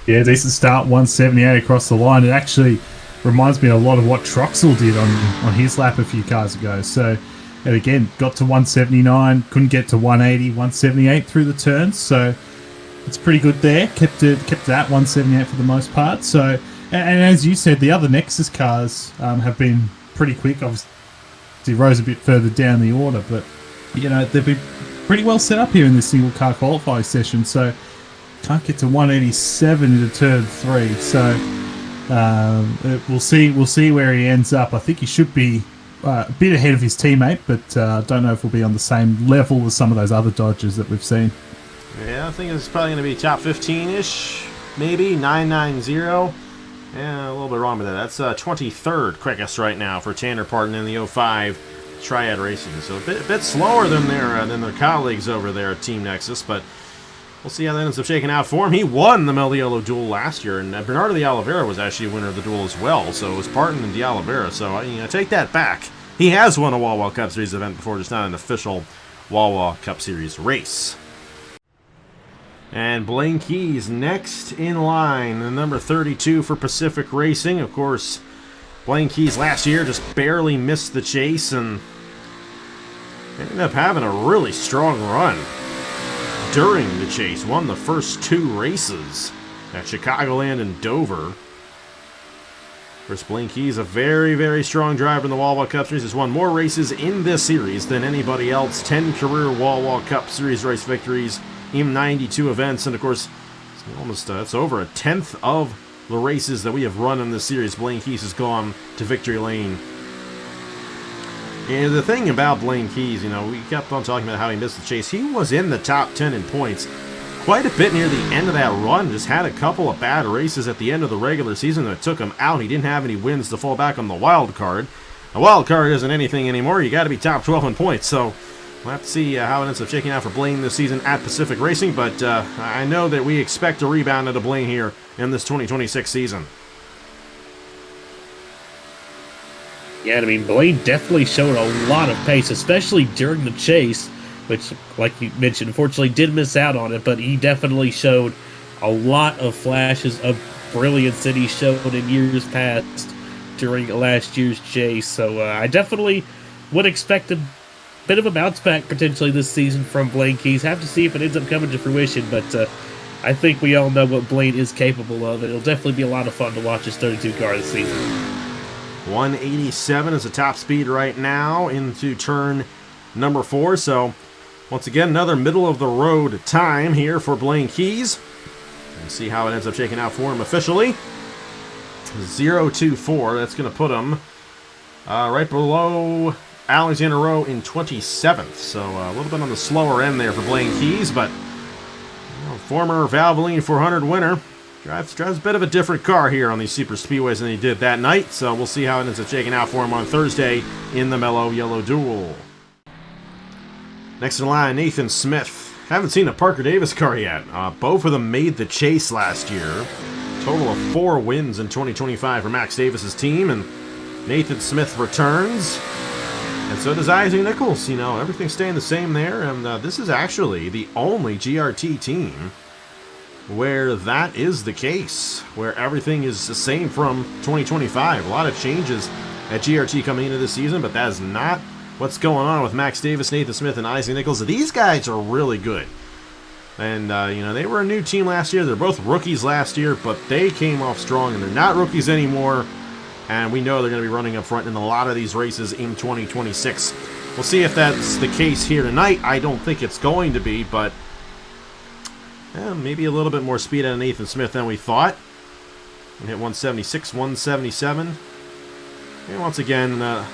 [SPEAKER 5] Yeah, decent start, 178 across the line. It actually reminds me a lot of what Troxel did on his lap a few cars ago. So, and again, got to 179, couldn't get to 180, 178 through the turns. So it's pretty good there. Kept it at 178 for the most part. So, and as you said, the other Nexus cars have been pretty quick. Obviously, Rowe's a bit further down the order, but they've been pretty well set up here in this single car qualifying session. So can't get to 187 into turn 3. So we'll see where he ends up. I think he should be a bit ahead of his teammate, but don't know if we'll be on the same level as some of those other Dodgers that we've seen.
[SPEAKER 1] Yeah, I think it's probably going to be top 15-ish, maybe 990. Yeah, a little bit wrong with that. That's 23rd quickest right now for Tanner Parton in the 05 Triad Racing. So a bit slower than their colleagues over there at Team Nexus, but we'll see how that ends up shaking out for him. He won the Mello Yello Duel last year, and Bernardo de Oliveira was actually a winner of the duel as well. So it was Parton and de Oliveira. So take that back. He has won a Wawa Cup Series event before, just not an official Wawa Cup Series race. And Blaine Keys next in line, the number 32 for Pacific Racing. Of course, Blaine Keys last year just barely missed the chase and ended up having a really strong run during the chase. Won the first 2 races at Chicagoland and Dover. Of course, Blaine Keys, a very, very strong driver in the Wawa Cup Series, has won more races in this series than anybody else. 10 career Wawa Cup Series race victories in 92 events. And of course, Almost, it's over a tenth of the races that we have run in this series. Blaine Keys has gone to victory lane. And the thing about Blaine Keys, we kept on talking about how he missed the chase. He was in the top 10 in points quite a bit near the end of that run. Just had a couple of bad races at the end of the regular season that took him out. He didn't have any wins to fall back on the wild card. A wild card isn't anything anymore. You got to be top 12 in points. So we'll have to see how it ends up shaking out for Blaine this season at Pacific Racing. But I know that we expect a rebound out of Blaine here in this 2026 season.
[SPEAKER 6] Yeah, I mean, Blaine definitely showed a lot of pace, especially during the chase, which, like you mentioned, unfortunately did miss out on it, but he definitely showed a lot of flashes of brilliance that he showed in years past during last year's chase. So I definitely would expect a bit of a bounce back potentially this season from Blaine Keys. Have to see if it ends up coming to fruition, but I think we all know what Blaine is capable of. It'll definitely be a lot of fun to watch his 32 car this season.
[SPEAKER 1] 187 is the top speed right now into turn number 4. So once again, another middle of the road time here for Blaine Keys. And see how it ends up shaking out for him officially. 0.24. That's going to put him right below Alexander Rowe in 27th. So a little bit on the slower end there for Blaine Keys, but former Valvoline 400 winner. Drives a bit of a different car here on these super speedways than he did that night, so we'll see how it ends up shaking out for him on Thursday in the Mello Yello Duel. Next in line, Nathan Smith. Haven't seen a Parker Davis car yet. Both of them made the chase last year. Total of 4 wins in 2025 for Max Davis's team, and Nathan Smith returns. And so does Isaac Nichols. Everything's staying the same there, and this is actually the only GRT team where that is the case, where everything is the same from 2025. A lot of changes at GRT coming into this season, but that is not what's going on with Max Davis, Nathan Smith, and Isaac Nichols. These guys are really good. And, they were a new team last year. They're both rookies last year, but they came off strong, and they're not rookies anymore. And we know they're going to be running up front in a lot of these races in 2026. We'll see if that's the case here tonight. I don't think it's going to be, but maybe a little bit more speed out of Nathan Smith than we thought. And hit 176, 177. And once again, a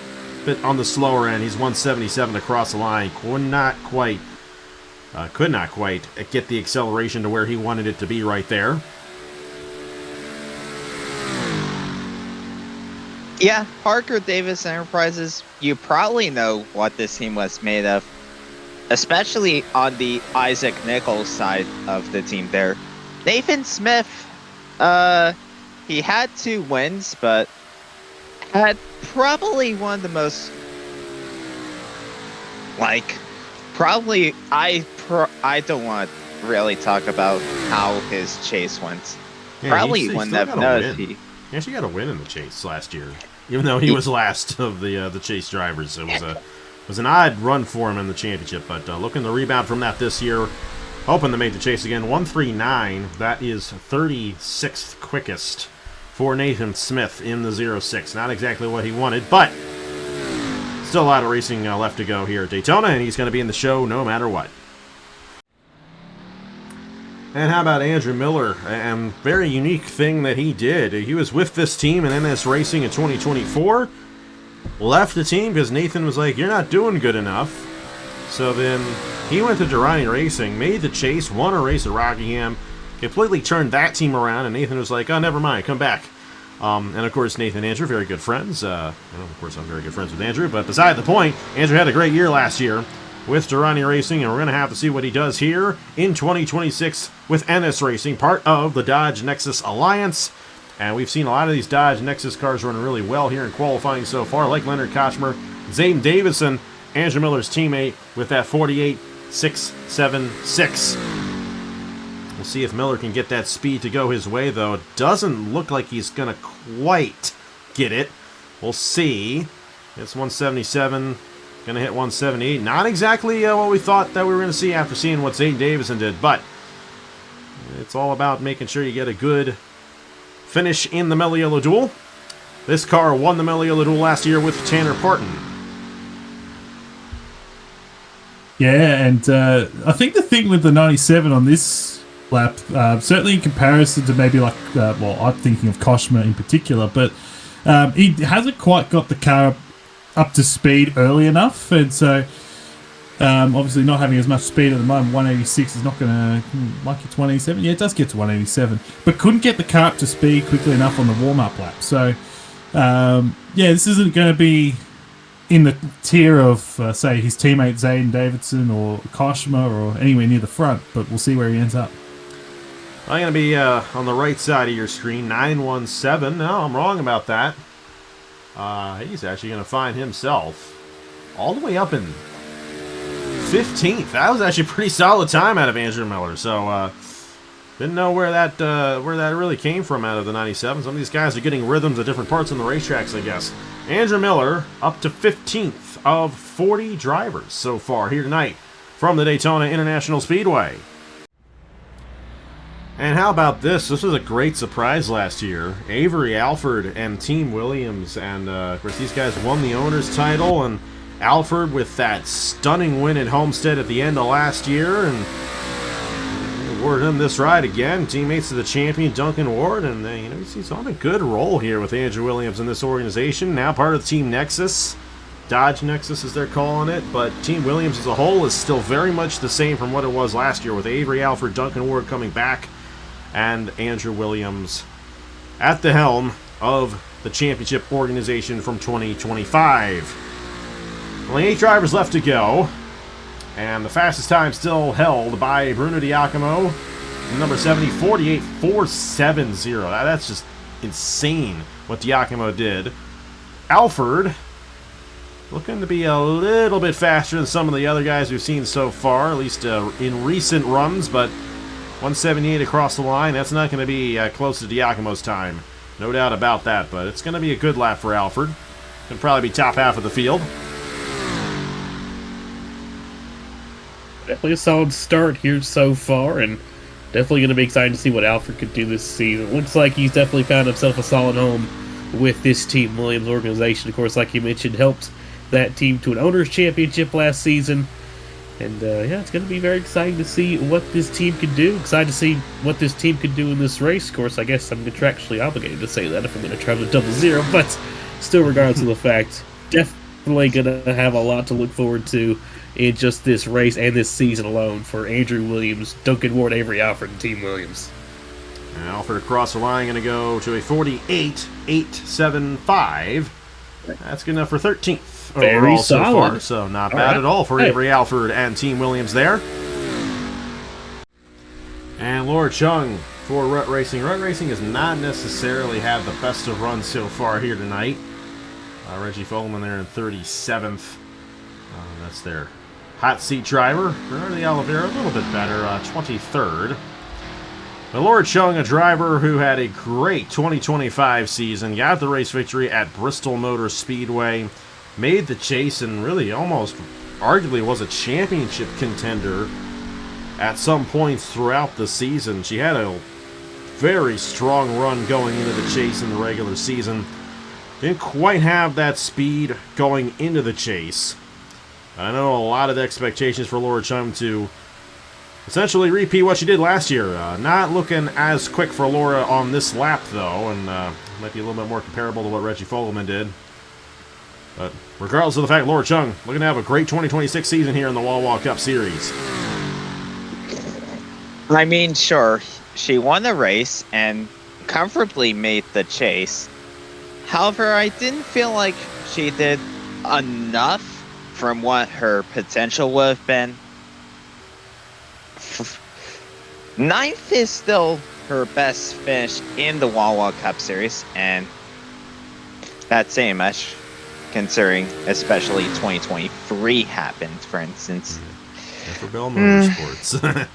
[SPEAKER 1] bit on the slower end. He's 177 across the line. Could not quite get the acceleration to where he wanted it to be right there.
[SPEAKER 3] Yeah, Parker Davis Enterprises, you probably know what this team was made of, especially on the Isaac Nichols side of the team there. Nathan Smith, he had 2 wins, but had probably one of the most, I don't want to really talk about how his chase went.
[SPEAKER 1] Yeah,
[SPEAKER 3] probably one that knows
[SPEAKER 1] he actually got a win in the chase last year, even though he was last of the chase drivers. It was an odd run for him in the championship, but looking to rebound from that this year. Hoping to make the chase again. 139. That is 36th quickest for Nathan Smith in the 06. Not exactly what he wanted, but still a lot of racing left to go here at Daytona, and he's going to be in the show no matter what. And how about Andrew Miller? And very unique thing that he did. He was with this team in NS Racing in 2024. Left the team because Nathan was like, "You're not doing good enough." So then he went to Darien Racing, made the chase, won a race at Rockingham, completely turned that team around, and Nathan was like, "Oh, never mind, come back." And of course, Nathan and Andrew, very good friends. Of course, I'm very good friends with Andrew, but beside the point, Andrew had a great year last year with Darien Racing, and we're going to have to see what he does here in 2026 with NS Racing, part of the Dodge Nexus Alliance. And we've seen a lot of these Dodge Nexus cars running really well here in qualifying so far, like Leonard Kochmer, Zaedin Davidson, Andrew Miller's teammate with that 48.676. We'll see if Miller can get that speed to go his way, though. It doesn't look like he's going to quite get it. We'll see. It's 177. Going to hit 178. Not exactly what we thought that we were going to see after seeing what Zaedin Davidson did, but it's all about making sure you get a good finish in the Mello Yello Duel. This car won the Mello Yello Duel last year with Tanner Parton.
[SPEAKER 5] Yeah, and I think the thing with the 97 on this lap. Certainly in comparison to maybe like, well, I'm thinking of Koshma in particular, but he hasn't quite got the car up to speed early enough, and so obviously not having as much speed at the moment, 186 is not going to, like it's 187, yeah, it does get to 187, but couldn't get the car up to speed quickly enough on the warm-up lap. So yeah, this isn't going to be in the tier of, say, his teammate Zaedin Davidson or Koshma or anywhere near the front, but we'll see where he ends up.
[SPEAKER 1] I'm going to be on the right side of your screen, 917. No, I'm wrong about that. He's actually going to find himself all the way up in 15th. That was actually a pretty solid time out of Andrew Miller. So didn't know where that really came from out of the 97. Some of these guys are getting rhythms at different parts on the racetracks, I guess. Andrew Miller up to 15th of 40 drivers so far here tonight from the Daytona International Speedway. And how about this? This was a great surprise last year. Avery Alford and Team Williams, and of course these guys won the owner's title, and Alford with that stunning win at Homestead at the end of last year, and awarded him this ride again. Teammates of the champion Duncan Ward, and he's on a good roll here with Andrew Williams in this organization. Now part of Team Nexus, Dodge Nexus as they're calling it, but Team Williams as a whole is still very much the same from what it was last year, with Avery Alford, Duncan Ward coming back, and Andrew Williams at the helm of the championship organization from 2025. Only 8 drivers left to go, and the fastest time still held by Bruno Di Giacomo, number 70, 48.470. That's just insane what Di Giacomo did. Alford looking to be a little bit faster than some of the other guys we've seen so far, at least in recent runs, but 178 across the line, that's not going to be close to Di Giacomo's time. No doubt about that, but it's going to be a good lap for Alford. Can probably be top half of the field.
[SPEAKER 6] Definitely a solid start here so far, and definitely going to be excited to see what Alfred could do this season. Looks like he's definitely found himself a solid home with this Team Williams organization. Of course, like you mentioned, helped that team to an owner's championship last season. And yeah, it's going to be very exciting to see what this team could do. Excited to see what this team could do in this race. Of course, I guess I'm contractually obligated to say that if I'm going to travel to 00, but still, regardless of the fact, definitely going to have a lot to look forward to in just this race and this season alone for Andrew Williams, Duncan Ward, Avery Alford, and Team Williams.
[SPEAKER 1] And Alford across the line going to go to a 48.875. That's good enough for 13th
[SPEAKER 6] Very
[SPEAKER 1] overall so
[SPEAKER 6] solid.
[SPEAKER 1] far, so not bad at all for Avery Alford and Team Williams there. And Laura Chung for Rut Racing. Rut Racing has not necessarily had the best of runs so far here tonight. Reggie Fogleman there in 37th. That's their hot seat driver. Bernardo de Oliveira a little bit better, 23rd. But Laura Chung, a driver who had a great 2025 season, got the race victory at Bristol Motor Speedway, made the chase, and really almost arguably was a championship contender at some points throughout the season. She had a very strong run going into the chase in the regular season. Didn't quite have that speed going into the chase. I know a lot of expectations for Laura Chung to essentially repeat what she did last year. Not looking as quick for Laura on this lap, though, and might be a little bit more comparable to what Reggie Fogleman did. But regardless of the fact, Laura Chung looking to have a great 2026 season here in the Wawa Cup Series.
[SPEAKER 3] I mean, sure, she won the race and comfortably made the chase. However, I didn't feel like she did enough from what her potential would have been. 9th is still her best finish in the Wawa Cup Series, and that's saying much, considering especially 2023 happened, for instance.
[SPEAKER 1] Yeah, for Bell Motorsports.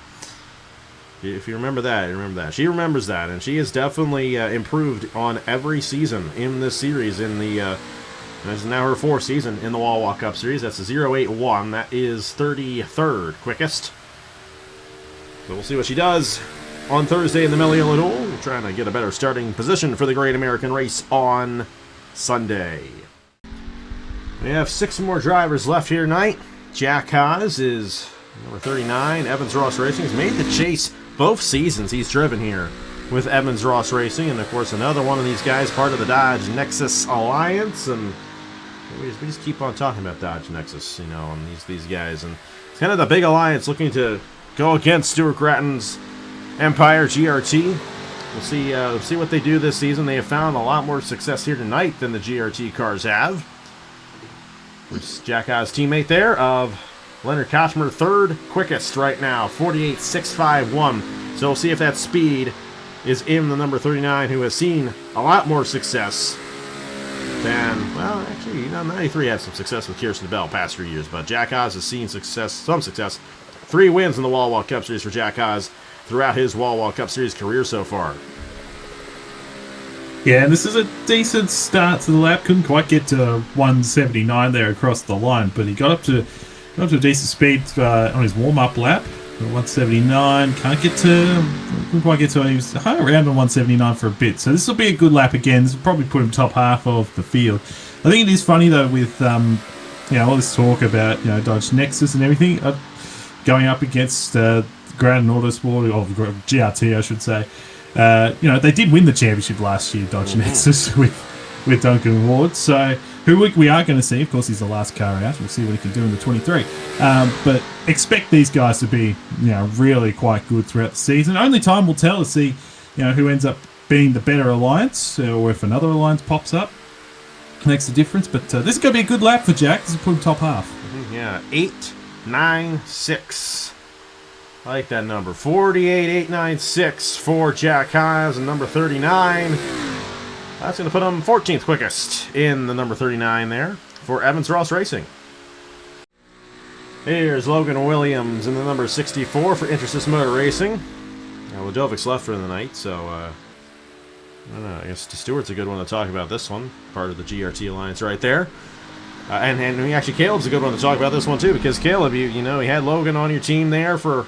[SPEAKER 1] If you remember that, you remember that. She remembers that, and she has definitely improved on every season in this series. This is now her 4th season in the Wawa Cup Series. That's a 0.81. That is 33rd quickest. So we'll see what she does on Thursday in the Mello Duel. Trying to get a better starting position for the Great American Race on Sunday. We have 6 more drivers left here tonight. Jack Haas is number 39. Evans Ross Racing has made the chase both seasons he's driven here with Evans Ross Racing, and of course another one of these guys, part of the Dodge Nexus Alliance, and we just keep on talking about Dodge Nexus, you know, and these guys, and it's kind of the big alliance looking to go against Stuart Gratton's Empire GRT. We'll see what they do this season. They have found a lot more success here tonight than the GRT cars have. There's Jack Oz teammate there of Leonard Kochmer, third quickest right now, 48.651. So we'll see if that speed is in the number 39, who has seen a lot more success than, well, actually, you know, 93 had some success with Kirsten Bell past 3 years, but Jack Oz has seen some success. 3 wins in the Wawa Cup Series for Jack Oz throughout his Wawa Cup Series career so far.
[SPEAKER 5] Yeah, and this is a decent start to the lap. Couldn't quite get to 179 there across the line, but he got up to a decent speed on his warm-up lap. 179, couldn't quite get to it. He was hung around on 179 for a bit, so this will be a good lap again. This will probably put him top half of the field. I think it is funny though with all this talk about Dodge Nexus and everything going up against Gratton Autosport, or GRT I should say. They did win the championship last year, Dodge Nexus, with Duncan Ward. So who we are going to see, of course, he's the last car out. We'll see what he can do in the 23. But expect these guys to be, really quite good throughout the season. Only time will tell to see, who ends up being the better alliance, or if another alliance pops up, makes a difference. But this is going to be a good lap for Jack. This is put him top half.
[SPEAKER 1] Yeah, 896. I like that number. 48.896 for Jack Haas, and number 39. That's going to put him 14th quickest in the number 39 there for Evans Ross Racing. Here's Logan Williams in the number 64 for Intersys Motor Racing. Ladovic's left for the night, so I don't know. I guess Stewart's a good one to talk about this one. Part of the GRT Alliance right there. And actually, Caleb's a good one to talk about this one too, because Caleb, you had Logan on your team there for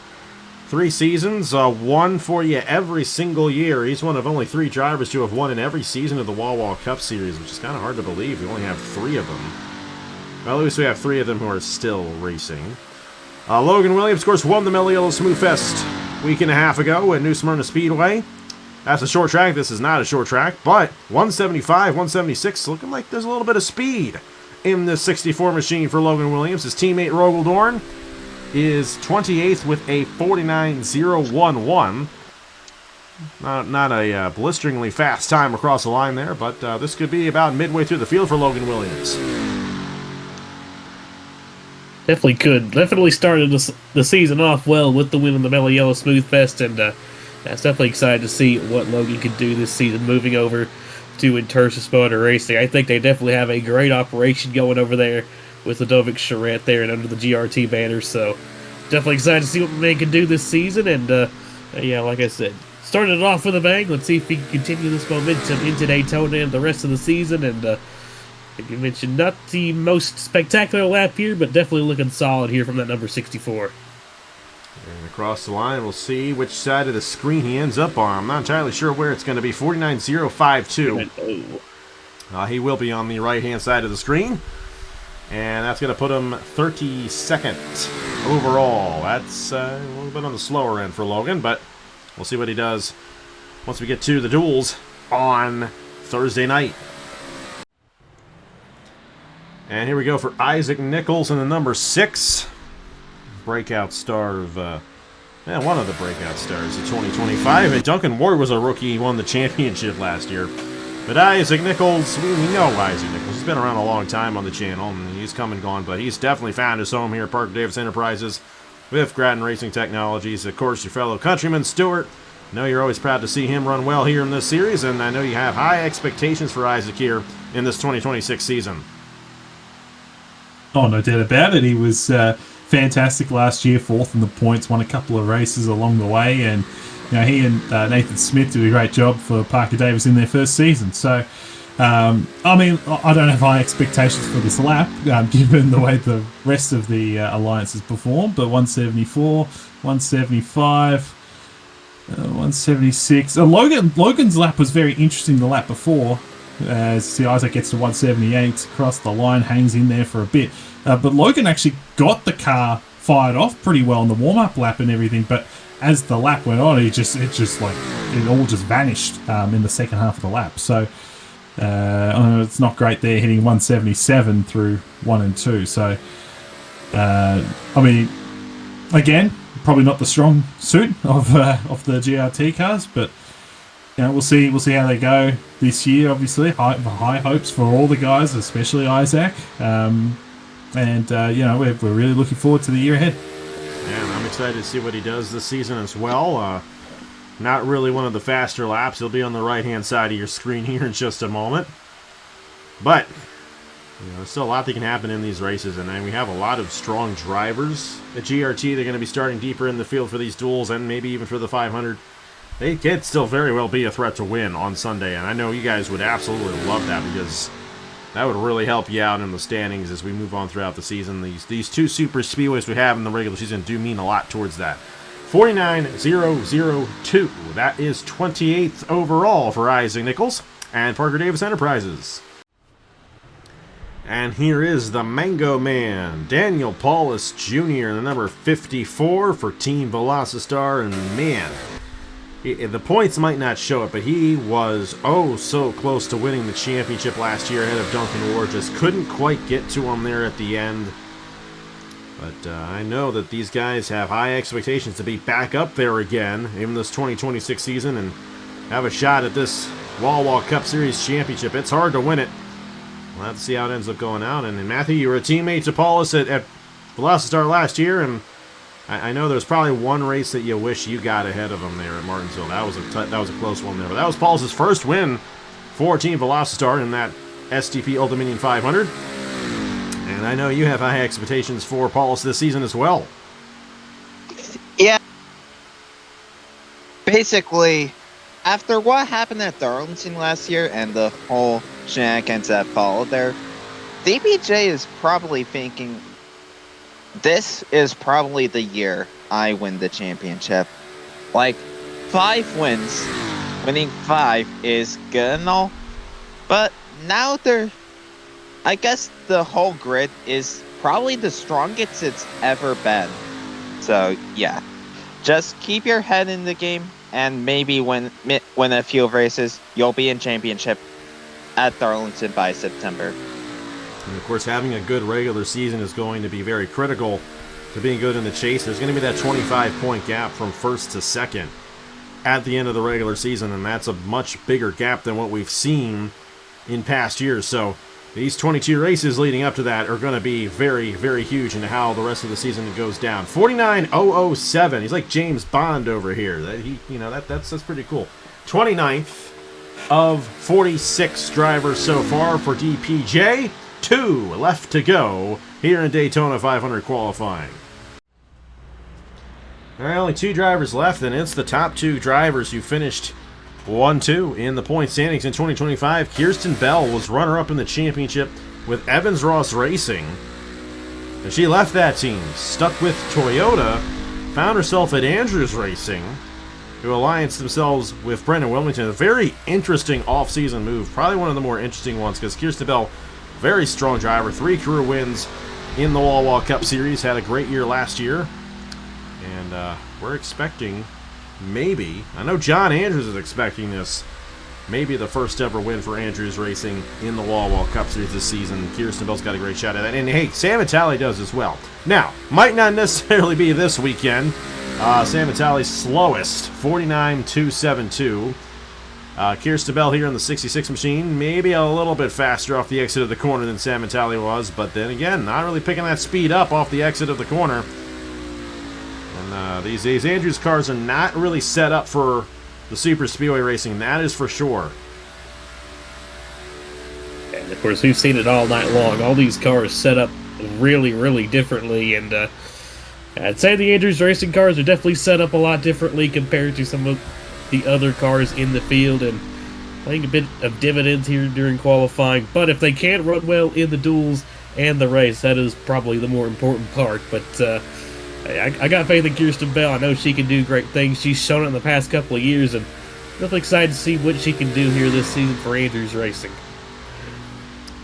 [SPEAKER 1] 3 seasons, won for you every single year. He's one of only 3 drivers to have won in every season of the Wawa Cup Series, which is kind of hard to believe. We only have 3 of them. Well, at least we have 3 of them who are still racing. Logan Williams, of course, won the Mello Smooth Fest a week and a half ago at New Smyrna Speedway. That's a short track. This is not a short track, but 175, 176, looking like there's a little bit of speed in this 64 machine for Logan Williams. His teammate Rogal Dorn is 28th with a 49.011. Not a blisteringly fast time across the line there, but this could be about midway through the field for Logan Williams.
[SPEAKER 6] Definitely could. Definitely started the season off well with the win in the Mello Yellow Smooth Fest, and that's definitely excited to see what Logan can do this season moving over to Intersys Motor Racing. I think they definitely have a great operation going over there with Ladovic Charette there and under the GRT banner, so definitely excited to see what man can do this season, and like I said, started it off with a bang. Let's see if he can continue this momentum into Daytona and the rest of the season, and like you mentioned, not the most spectacular lap here, but definitely looking solid here from that number 64.
[SPEAKER 1] And across the line, we'll see which side of the screen he ends up on. I'm not entirely sure where it's going to be. 49.052. He will be on the right-hand side of the screen. And that's going to put him 32nd overall. That's a little bit on the slower end for Logan, but we'll see what he does once we get to the duels on Thursday night. And here we go for Isaac Nichols in the number 6. Breakout star of, one of the breakout stars of 2025. And Duncan Ward was a rookie. He won the championship last year. But Isaac Nichols, we know Isaac Nichols. He's been around a long time on the channel, and he's come and gone, but he's definitely found his home here at Parker Davis Enterprises with Gratton Racing Technologies. Of course, your fellow countryman, Stuart. I know you're always proud to see him run well here in this series, and I know you have high expectations for Isaac here in this 2026 season.
[SPEAKER 5] Oh, no doubt about it. He was fantastic last year, 4th in the points, won a couple of races along the way, and he and Nathan Smith did a great job for Parker Davis in their first season. So, I don't have high expectations for this lap, given the way the rest of the alliance has performed, but 174, 175, 176. Logan's lap was very interesting the lap before. As Isaac gets to 178 across the line, hangs in there for a bit. But Logan actually got the car fired off pretty well in the warm-up lap and everything, but as the lap went on, it all just vanished in the second half of the lap. So it's not great there, hitting 177 through 1 and 2. So again, probably not the strong suit of the GRT cars, but we'll see how they go this year. Obviously, high hopes for all the guys, especially Isaac, and we're really looking forward to the year ahead.
[SPEAKER 1] Yeah, and I'm excited to see what he does this season as well. Not really one of the faster laps. He'll be on the right-hand side of your screen here in just a moment. But there's still a lot that can happen in these races, and we have a lot of strong drivers at GRT. They're going to be starting deeper in the field for these duels and maybe even for the 500. They could still very well be a threat to win on Sunday, and I know you guys would absolutely love that because that would really help you out in the standings as we move on throughout the season. These two super speedways we have in the regular season do mean a lot towards that. 49002. That is 28th overall for Isaac Nichols and Parker Davis Enterprises. And here is the Mango Man, Daniel Paulus Jr., the number 54 for Team Velocitar. And man, the points might not show it, but he was so close to winning the championship last year ahead of Duncan Ward. Just couldn't quite get to him there at the end. But I know that these guys have high expectations to be back up there again in this 2026 season and have a shot at this Wawa Cup Series championship. It's hard to win it. We'll have to see how it ends up going out. And Matthew, you were a teammate to Paulus at Velocitar last year, and I know there's probably one race that you wish you got ahead of him there at Martinsville. That was a close one there. But that was Paulus's first win for Team Velocitar in that STP Old Dominion 500. And I know you have high expectations for Paulus this season as well.
[SPEAKER 3] Yeah. Basically, after what happened at Darlington last year and the whole shenanigans that followed there, DPJ is probably thinking, this is probably the year I win the championship. Like, 5 wins, winning 5 is good and all, but now I guess the whole grid is probably the strongest it's ever been. So, yeah. Just keep your head in the game, and maybe win a few races, you'll be in championship at Darlington by September.
[SPEAKER 1] And of course, having a good regular season is going to be very critical to being good in the chase. There's going to be that 25-point gap from first to second at the end of the regular season, and that's a much bigger gap than what we've seen in past years. So these 22 races leading up to that are going to be very, very huge into how the rest of the season goes down. 49007. He's like James Bond over here. That's pretty cool. 29th of 46 drivers so far for DPJ. 2 left to go here in Daytona 500 qualifying. All right, only 2 drivers left, and it's the top 2 drivers who finished 1-2 in the point standings in 2025. Kirsten Bell was runner-up in the championship with Evans Ross Racing. And she left that team, stuck with Toyota, found herself at Andrews Racing, who allianced themselves with Brendan Wilmington. A very interesting off-season move, probably one of the more interesting ones, because Kirsten Bell, very strong driver, 3 career wins in the Wawa Cup Series, had a great year last year. And we're expecting maybe, I know John Andrews is expecting this, maybe the first ever win for Andrews Racing in the Wawa Cup Series this season. Kirsten Bell's got a great shot at that. And hey, Sam Vitale does as well. Now, might not necessarily be this weekend. Sam Vitale's slowest, 49.272. Kirsten Bell here in the 66 machine, maybe a little bit faster off the exit of the corner than Sam Vitale was, but then again, not really picking that speed up off the exit of the corner. And these Andrews cars are not really set up for the super speedway racing, that is for sure.
[SPEAKER 6] And of course, we've seen it all night long. All these cars set up really, really differently, and I'd say the Andrews Racing cars are definitely set up a lot differently compared to some of the other cars in the field, and playing a bit of dividends here during qualifying. But if they can't run well in the duels and the race, that is probably the more important part. But I got faith in Kirsten Bell. I know she can do great things. She's shown it in the past couple of years, and really excited to see what she can do here this season for Andrews Racing.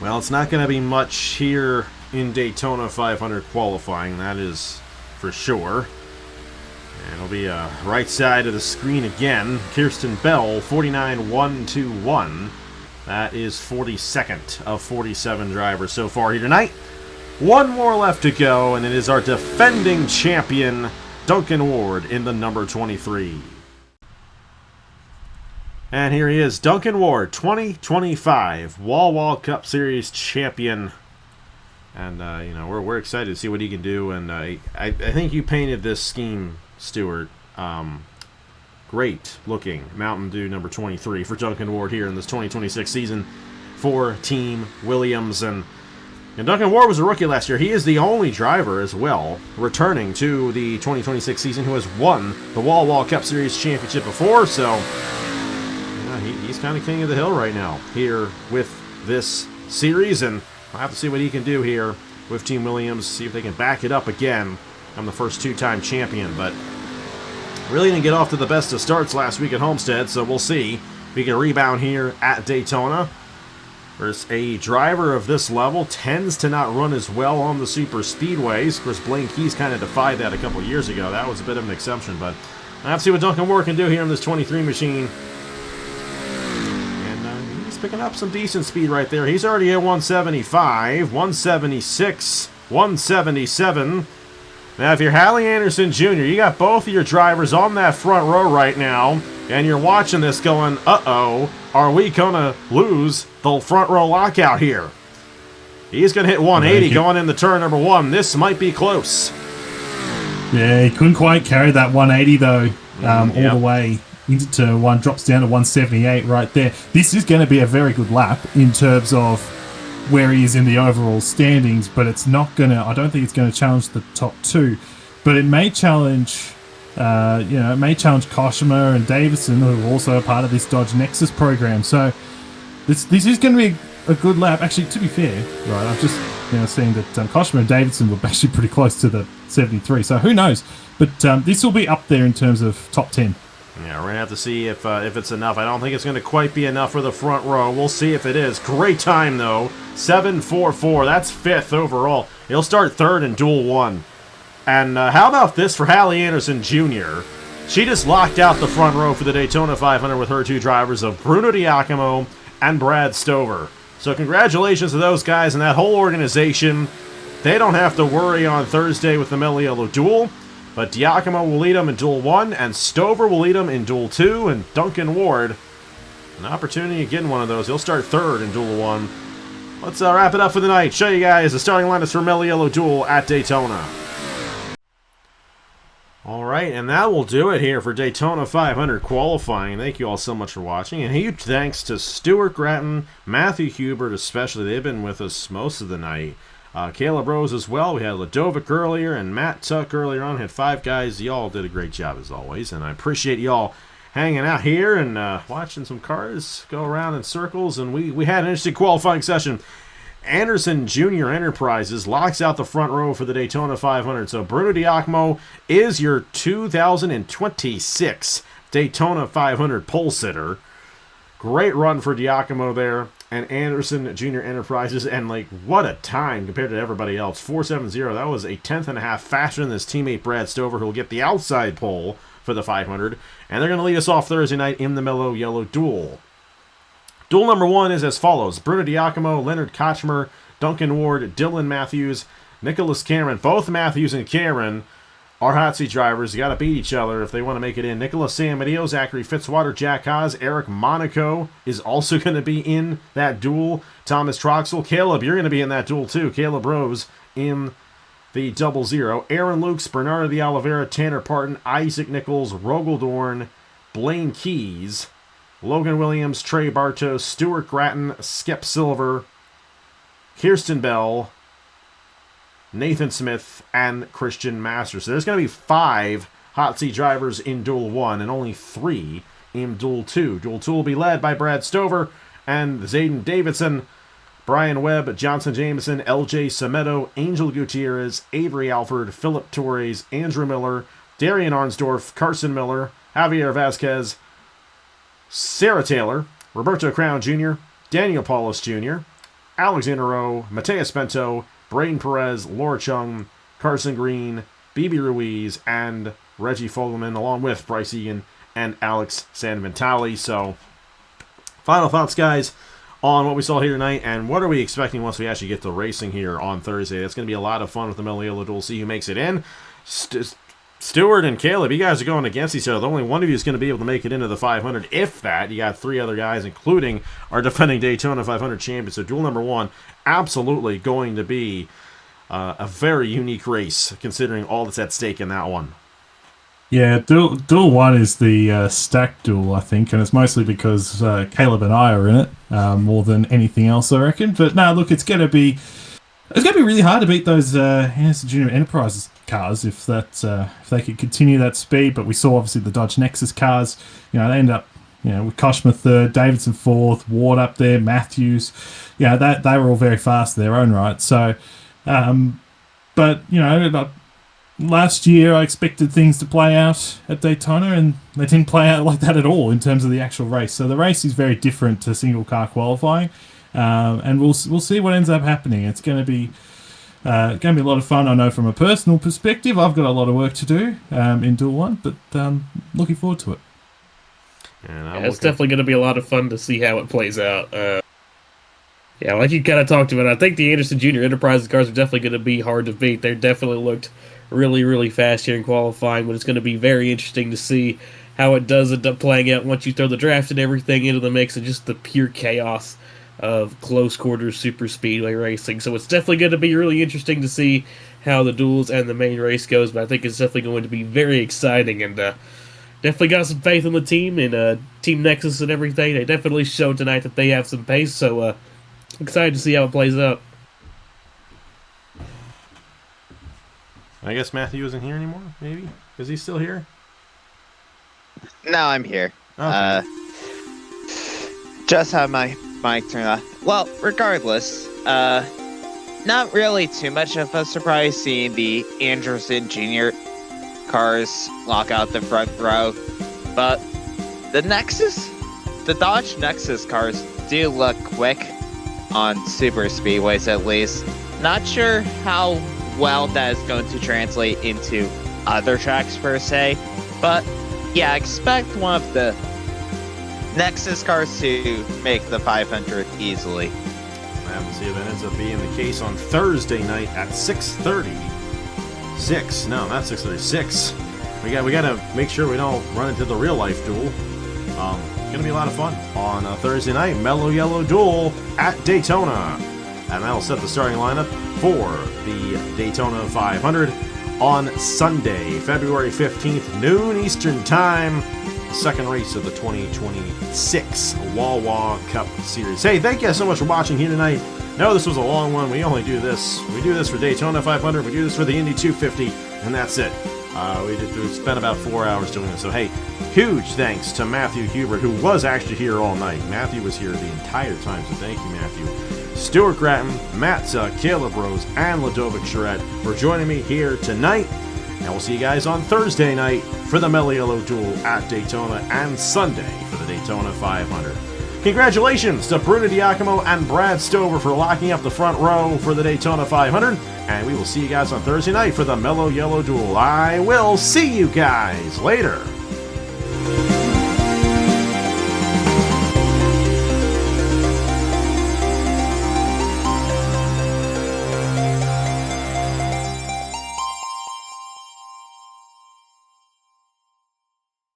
[SPEAKER 1] Well, it's not going to be much here in Daytona 500 qualifying, that is for sure. And it'll be right side of the screen again. Kirsten Bell, 49.121. That is 42nd of 47 drivers so far here tonight. One more left to go, and it is our defending champion, Duncan Ward, in the number 23. And here he is, Duncan Ward, 2025 Wawa Cup Series champion. And, we're excited to see what he can do. And I think you painted this scheme, Stuart. Great looking Mountain Dew number 23 for Duncan Ward here in this 2026 season for Team Williams. And Duncan Ward was a rookie last year. He is the only driver as well returning to the 2026 season who has won the Wawa Cup Series championship before. So he's kind of king of the hill right now here with this series. And we'll have to see what he can do here with Team Williams, see if they can back it up again. I'm the first two-time champion, but really didn't get off to the best of starts last week at Homestead, so we'll see if we can rebound here at Daytona. There's a driver of this level tends to not run as well on the super speedways. Of course, Blaine Keys kind of defied that a couple years ago. That was a bit of an exception, but I have to see what Duncan Ward can do here in this 23 machine. And he's picking up some decent speed right there. He's already at 175, 176, 177. Now, if you're Hallie Anderson Jr., you got both of your drivers on that front row right now, and you're watching this going, uh-oh, are we going to lose the front row lockout here? He's going to hit 180 going into turn number 1. This might be close.
[SPEAKER 5] Yeah, he couldn't quite carry that 180, though, all the way into turn 1. Drops down to 178 right there. This is going to be a very good lap in terms of where he is in the overall standings, but it's not going to, I don't think it's going to challenge the top 2, but it may challenge, it may challenge Koshima and Davidson, who are also a part of this Dodge Nexus program. So this is going to be a good lap. Actually, to be fair, right, I've just seen that Koshima and Davidson were actually pretty close to the 73, so who knows? But this will be up there in terms of top 10.
[SPEAKER 1] Yeah, we're going to have to see if it's enough. I don't think it's going to quite be enough for the front row. We'll see if it is. Great time, though. 7.44. That's 5th overall. He'll start 3rd in Duel 1. And how about this for Hallie Anderson Jr.? She just locked out the front row for the Daytona 500 with her two drivers of Bruno Di Giacomo and Brad Stover. So congratulations to those guys and that whole organization. They don't have to worry on Thursday with the Mello Yello Duel. But Giacomo will lead him in Duel 1, and Stover will lead him in Duel 2, and Duncan Ward, an opportunity to get one of those. He'll start 3rd in Duel 1. Let's wrap it up for the night. Show you guys the starting lineups for Mello Yello Duel at Daytona. All right, and that will do it here for Daytona 500 qualifying. Thank you all so much for watching, and huge thanks to Stuart Gratton, Matthew Hubert especially. They've been with us most of the night. Caleb Rose as well. We had Ladovic earlier and Matt Tuck earlier on. Had 5 guys. Y'all did a great job as always, and I appreciate y'all hanging out here and watching some cars go around in circles. And we had an interesting qualifying session. Anderson Jr. Enterprises locks out the front row for the Daytona 500. So Bruno Di Giacomo is your 2026 Daytona 500 pole sitter. Great run for Di Giacomo there. And Anderson Jr. Enterprises, and what a time compared to everybody else. 4.70, that was a 10th.5 faster than his teammate Brad Stover, who will get the outside pole for the 500. And they're going to lead us off Thursday night in the Mello Yello Duel. Duel number 1 is as follows. Bruno Di Giacomo, Leonard Kochmer, Duncan Ward, Dylan Mathews, Nicholas Cameron. Both Mathews and Cameron are hot seat drivers. You got to beat each other if they want to make it in. Nicholas Semedo, Zachary Fitzwater, Jack Haas, Eric Monaco is also going to be in that duel. Thomas Troxel, Caleb, you're going to be in that duel too. Caleb Rose in the 00. Aaron Lukes, Bernardo de Oliveira, Tanner Parton, Isaac Nichols, Rogal Dorn, Blaine Keys, Logan Williams, Trey Bartos, Stuart Gratton, Scep Silver, Kirsten Bell, Nathan Smith, and Christian Masters. So there's going to be 5 hot seat drivers in Duel 1 and only 3 in Duel 2. Duel 2 will be led by Brad Stover and Zaedin Davidson, Bryon Webb, Johnson Jameson, LJ Semedo, Angel Gutierrez, Avery Alford, Phillip Torres, Andrew Miller, Darien Arnsdorff, Carson Miller, Javier Vasquez, Sara Taylor, Roberto Crown Jr., Daniel Paulus Jr., Alexander Rowe, Matheus Bento, Bradyn Perez, Laura Chung, Carson Green, Bibi Ruiz, and Reggie Fogleman, along with Bryce Eagan and Alex Sanventali. So, final thoughts, guys, on what we saw here tonight, and what are we expecting once we actually get to racing here on Thursday? It's going to be a lot of fun with the Mello Yello Duel. See who makes it in. Stuart and Caleb, you guys are going against each other. Only one of you is going to be able to make it into the 500, if that. You got 3 other guys, including our defending Daytona 500 champion. So duel number 1, absolutely going to be a very unique race, considering all that's at stake in that one.
[SPEAKER 5] Yeah, duel 1 is the stack duel, I think, and it's mostly because Caleb and I are in it more than anything else, I reckon. But no, look, it's going to be really hard to beat those Anderson Junior Enterprises cars if they could continue that speed. But we saw obviously the Dodge Nexus cars. They end up with Koshma 3rd, Davidson 4th, Ward up there, Mathews. That they were all very fast in their own right. So, but last year, I expected things to play out at Daytona, and they didn't play out like that at all in terms of the actual race. So the race is very different to single car qualifying, and we'll see what ends up happening. It's going to be a lot of fun. I know from a personal perspective, I've got a lot of work to do in Duel 1, but looking forward to it.
[SPEAKER 6] It's definitely going to be a lot of fun to see how it plays out. Like you kind of talked about, I think the Anderson Junior Enterprises cars are definitely going to be hard to beat. They definitely looked really, really fast here in qualifying, but it's going to be very interesting to see how it does end up playing out once you throw the draft and everything into the mix and just the pure chaos of close quarters super speedway racing. So it's definitely going to be really interesting to see how the duels and the main race goes, but I think it's definitely going to be very exciting, and definitely got some faith in the team and Team Nexus and everything. They definitely showed tonight that they have some pace, so excited to see how it plays out.
[SPEAKER 1] I guess Matthew isn't here anymore, maybe? Is he still here?
[SPEAKER 3] No, I'm here.
[SPEAKER 1] Okay.
[SPEAKER 3] Just have my mic turned off. Well, regardless, not really too much of a surprise seeing the Anderson Jr. cars lock out the front row, but the Dodge Nexus cars do look quick on super speedways, at least. Not sure how well that is going to translate into other tracks per se, but yeah, expect one of the Nexus cars to make the 500 easily.
[SPEAKER 1] We'll see if that ends up being the case on Thursday night at 6:30. 6? No, not 6:36. We got to make sure we don't run into the real life duel. It's gonna be a lot of fun on Thursday night. Mello Yello Duel at Daytona, and that'll set the starting lineup for the Daytona 500 on Sunday, February 15th, noon Eastern Time. Second race of the 2026 Wawa Cup Series. Hey, thank you so much for watching here tonight. No, this was a long one. We only do this. We do this for Daytona 500. We do this for the Indy 250, and that's it. We spent about 4 hours doing this. So, hey, huge thanks to Matthew Hubert, who was actually here all night. Matthew was here the entire time, so thank you, Matthew. Stuart Gratton, Matt, Caleb Rose, and Ladovic Charette for joining me here tonight. And we'll see you guys on Thursday night for the Mello Yello Duel at Daytona, and Sunday for the Daytona 500. Congratulations to Bruno Di Giacomo and Brad Stover for locking up the front row for the Daytona 500. And we will see you guys on Thursday night for the Mello Yello Duel. I will see you guys later.